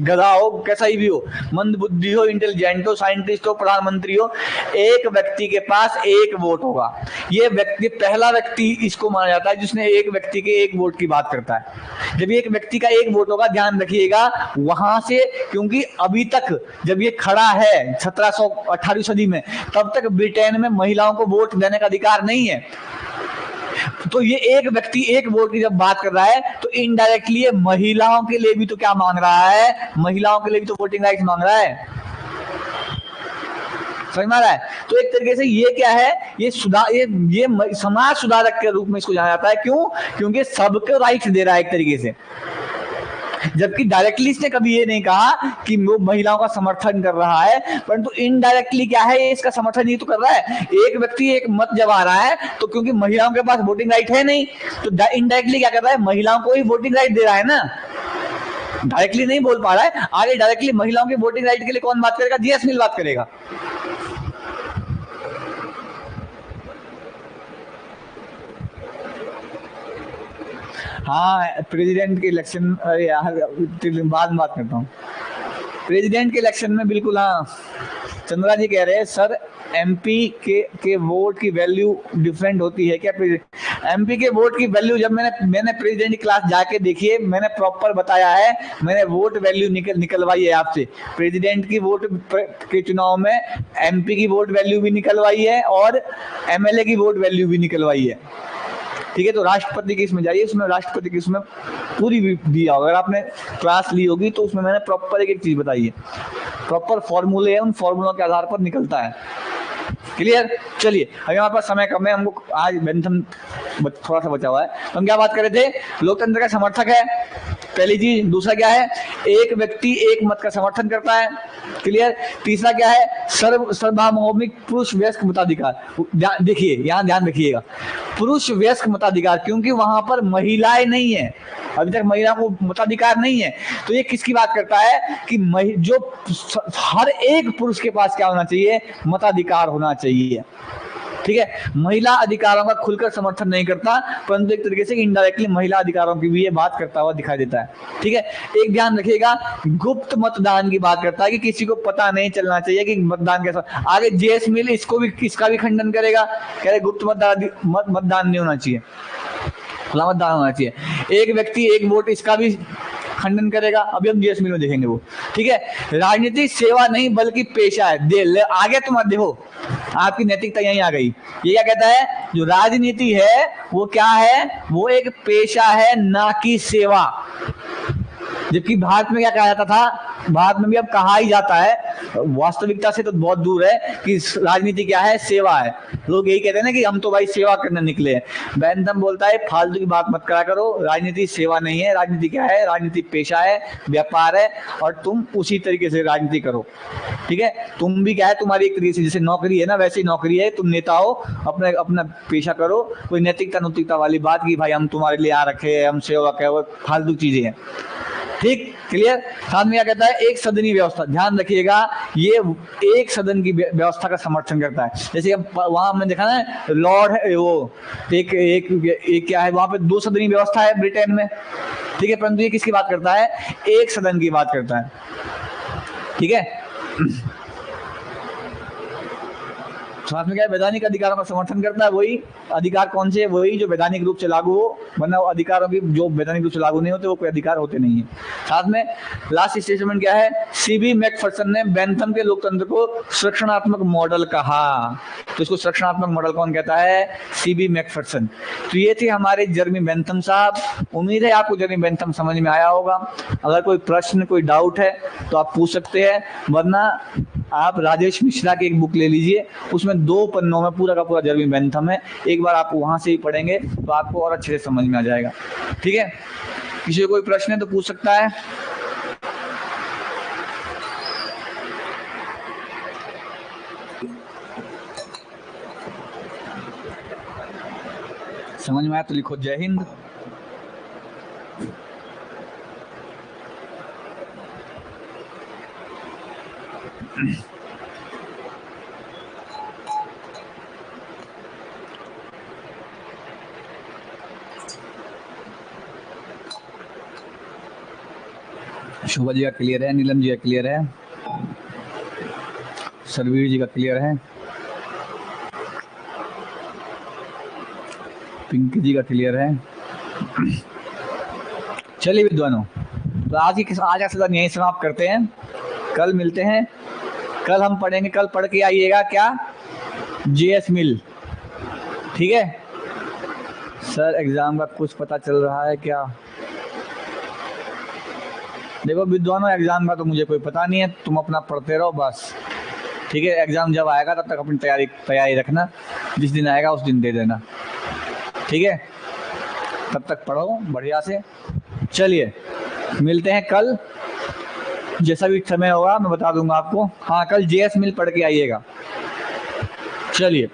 गधा हो, कैसा ही भी हो, मंदबुद्धि हो, इंटेलिजेंट हो, साइंटिस्ट हो, प्रधानमंत्री हो, एक व्यक्ति के पास एक वोट होगा। ये व्यक्ति, पहला व्यक्ति इसको माना जाता है जिसने एक व्यक्ति के एक वोट की बात करता है। जब एक व्यक्ति का एक वोट होगा, ध्यान रखिएगा वहां से, क्योंकि अभी तक जब ये खड़ा है 18वीं सदी में, तब तक ब्रिटेन में महिलाओं को वोट देने का अधिकार नहीं है। तो ये एक व्यक्ति एक वोट की जब बात कर रहा है तो इनडायरेक्टली ये महिलाओं के लिए भी तो क्या मांग रहा है? महिलाओं के लिए भी तो वोटिंग राइट मांग रहा है। समझ में आ रहा है? तो एक तरीके से ये क्या है? ये समाज सुधारक के रूप में इसको जाना जाता है। क्यों? क्योंकि सबको राइट दे रहा है एक तरीके से। जबकि डायरेक्टली इसने कभी ये नहीं कहा कि वो महिलाओं का समर्थन कर रहा है, परंतु इनडायरेक्टली क्या है? ये इसका समर्थन ये तो कर रहा है। एक व्यक्ति एक मत जब आ रहा है तो क्योंकि महिलाओं के पास वोटिंग राइट है नहीं, तो इनडायरेक्टली क्या कर रहा है? महिलाओं को ही वोटिंग राइट दे रहा है ना। डायरेक्टली नहीं बोल पा रहा है। आगे डायरेक्टली महिलाओं के वोटिंग राइट के लिए कौन बात करेगा? जीएस मिल बात करेगा। हाँ, प्रेसिडेंट के इलेक्शन, अरे यार बाद में बात करता हूँ। प्रेसिडेंट के इलेक्शन में बिल्कुल, हाँ, चंद्रा जी कह रहे हैं सर एमपी के वोट की वैल्यू डिफरेंट होती है क्या? एमपी के वोट की वैल्यू, जब मैंने प्रेसिडेंट की क्लास जाके देखिए, मैंने प्रॉपर बताया है, मैंने वोट वैल्यू निकलवाई है आपसे। प्रेसिडेंट की वोट के चुनाव में एमपी की वोट वैल्यू भी निकलवाई है और एमएलए की वोट वैल्यू भी निकलवाई है। ठीक है, तो राष्ट्रपति की इसमें जाइए, उसमें राष्ट्रपति की इसमें पूरी दिया होगा। अगर आपने क्लास ली होगी तो उसमें मैंने प्रॉपर एक चीज बताई है, प्रॉपर फॉर्मूले हैं, उन फॉर्मूलों के आधार पर निकलता है। क्लियर? चलिए, अभी हमारे पास समय कम है, हमको आज बेंथम थोड़ा सा बचा हुआ है। तो हम क्या बात कर रहे थे? लोकतंत्र का समर्थक है, पहली चीज। दूसरा क्या है? एक व्यक्ति एक मत का समर्थन करता है। क्लियर? तीसरा क्या है? सार्वभौमिक पुरुष वयस्क मताधिकार। देखिए, यहाँ ध्यान रखिएगा, पुरुष वयस्क मताधिकार, क्योंकि वहां पर महिलाएं नहीं है, अभी तक महिला को मताधिकार नहीं है। तो ये किसकी बात करता है? कि जो हर एक पुरुष के पास क्या होना चाहिए? मताधिकार होना चाहिए। ठीक है। महिला अधिकारों का खुलकर समर्थन नहीं करता, परंतु एक तरीके से इनडायरेक्टली महिला अधिकारों की भी ये बात करता हुआ दिखाई देता है। ठीक है, एक ध्यान रखिएगा, गुप्त मतदान की बात करता है कि किसी को पता नहीं चलना चाहिए कि मतदान कैसा। आगे जेएस मिल इसका भी खंडन करेगा, कह रहे गुप्त मतदान नहीं होना चाहिए, खुला मतदान होना चाहिए। एक व्यक्ति एक वोट, इसका भी खंडन करेगा, अभी हम जेएस मिल में देखेंगे वो। ठीक है, राजनीति सेवा नहीं बल्कि पेशा है। आगे तुम देखो, आपकी नैतिकता यहीं आ गई। ये क्या कहता है, जो राजनीति है वो क्या है, वो एक पेशा है ना कि सेवा। जबकि भारत में क्या कहा जाता था, भारत में भी अब कहा ही जाता है, वास्तविकता से तो बहुत दूर है, कि राजनीति क्या है, सेवा है। लोग यही कहते हैं ना कि हम तो भाई सेवा करने निकले हैं। बैंथम बोलता है फालतू की बात मत करा करो, राजनीति सेवा नहीं है, राजनीति क्या है, राजनीति पेशा है, व्यापार है, और तुम उसी तरीके से राजनीति करो। ठीक है, तुम भी क्या है, तुम्हारी एक तरीके से जैसे नौकरी है ना, वैसे ही नौकरी है, तुम नेता हो, अपना पेशा करो। कोई नैतिकता वाली बात की भाई हम तुम्हारे लिए आ रखे हैं, हम सेवा क्या, वो फालतू चीजें हैं। ठीक, क्लियर। साथ में क्या कहता है, एक सदनी व्यवस्था, ध्यान रखिएगा, ये एक सदन की व्यवस्था का समर्थन करता है। जैसे वहां हमने देखा ना, लॉर्ड है वो एक क्या है, वहां पे 2 सदनी व्यवस्था है ब्रिटेन में। ठीक है, परंतु ये किसकी बात करता है, एक सदन की बात करता है। ठीक है, साथ में क्या है, वैधानिक अधिकारों का समर्थन करता है। वही अधिकार कौन से, वही जो वैधानिक रूप से लागू हो, वरना अधिकारों की जो वैधानिक रूप से लागू नहीं होते वो कोई अधिकार होते नहीं है। साथ में लास्ट स्टेटमेंट क्या है, सीबी मैकफर्सन ने बेंथम के लोकतंत्र को संरक्षणात्मक मॉडल कहा। तो इसको संरक्षणात्मक मॉडल कौन कहता है, सीबी मैकफर्सन। तो ये थे हमारे जर्मी बेंथम साहब। उम्मीद है आपको जर्मी बेंथम समझ में आया होगा। अगर कोई प्रश्न, कोई डाउट है तो आप पूछ सकते हैं, वरना आप राजेश मिश्रा की एक बुक ले लीजिए, उसमें 2 पन्नों में पूरा का पूरा जर्मी बेंथम है। एक बार आप वहां से ही पढ़ेंगे तो आपको और अच्छे से समझ में आ जाएगा। ठीक है, किसी को कोई प्रश्न है तो पूछ सकता है। समझ में आया तो लिखो जय हिंद। शोभा जी का क्लियर है, नीलम जी का क्लियर है, सरवीर जी का क्लियर है, पिंकी जी का क्लियर है। चलिए विद्वानों, तो आज का सदन यहीं समाप्त करते हैं। कल मिलते हैं, कल हम पढ़ेंगे, कल पढ़ के आइएगा क्या, जेएस मिल। ठीक है सर, एग्जाम का कुछ पता चल रहा है क्या? देखो विद्वानों, एग्जाम का तो मुझे कोई पता नहीं है, तुम अपना पढ़ते रहो बस। ठीक है, एग्जाम जब आएगा तब तक अपनी तैयारी रखना, जिस दिन आएगा उस दिन दे देना। ठीक है, तब तक पढ़ो बढ़िया से। चलिए मिलते हैं कल, जैसा भी समय होगा मैं बता दूंगा आपको। हाँ, कल जेएस मिल पढ़ के आइएगा। चलिए।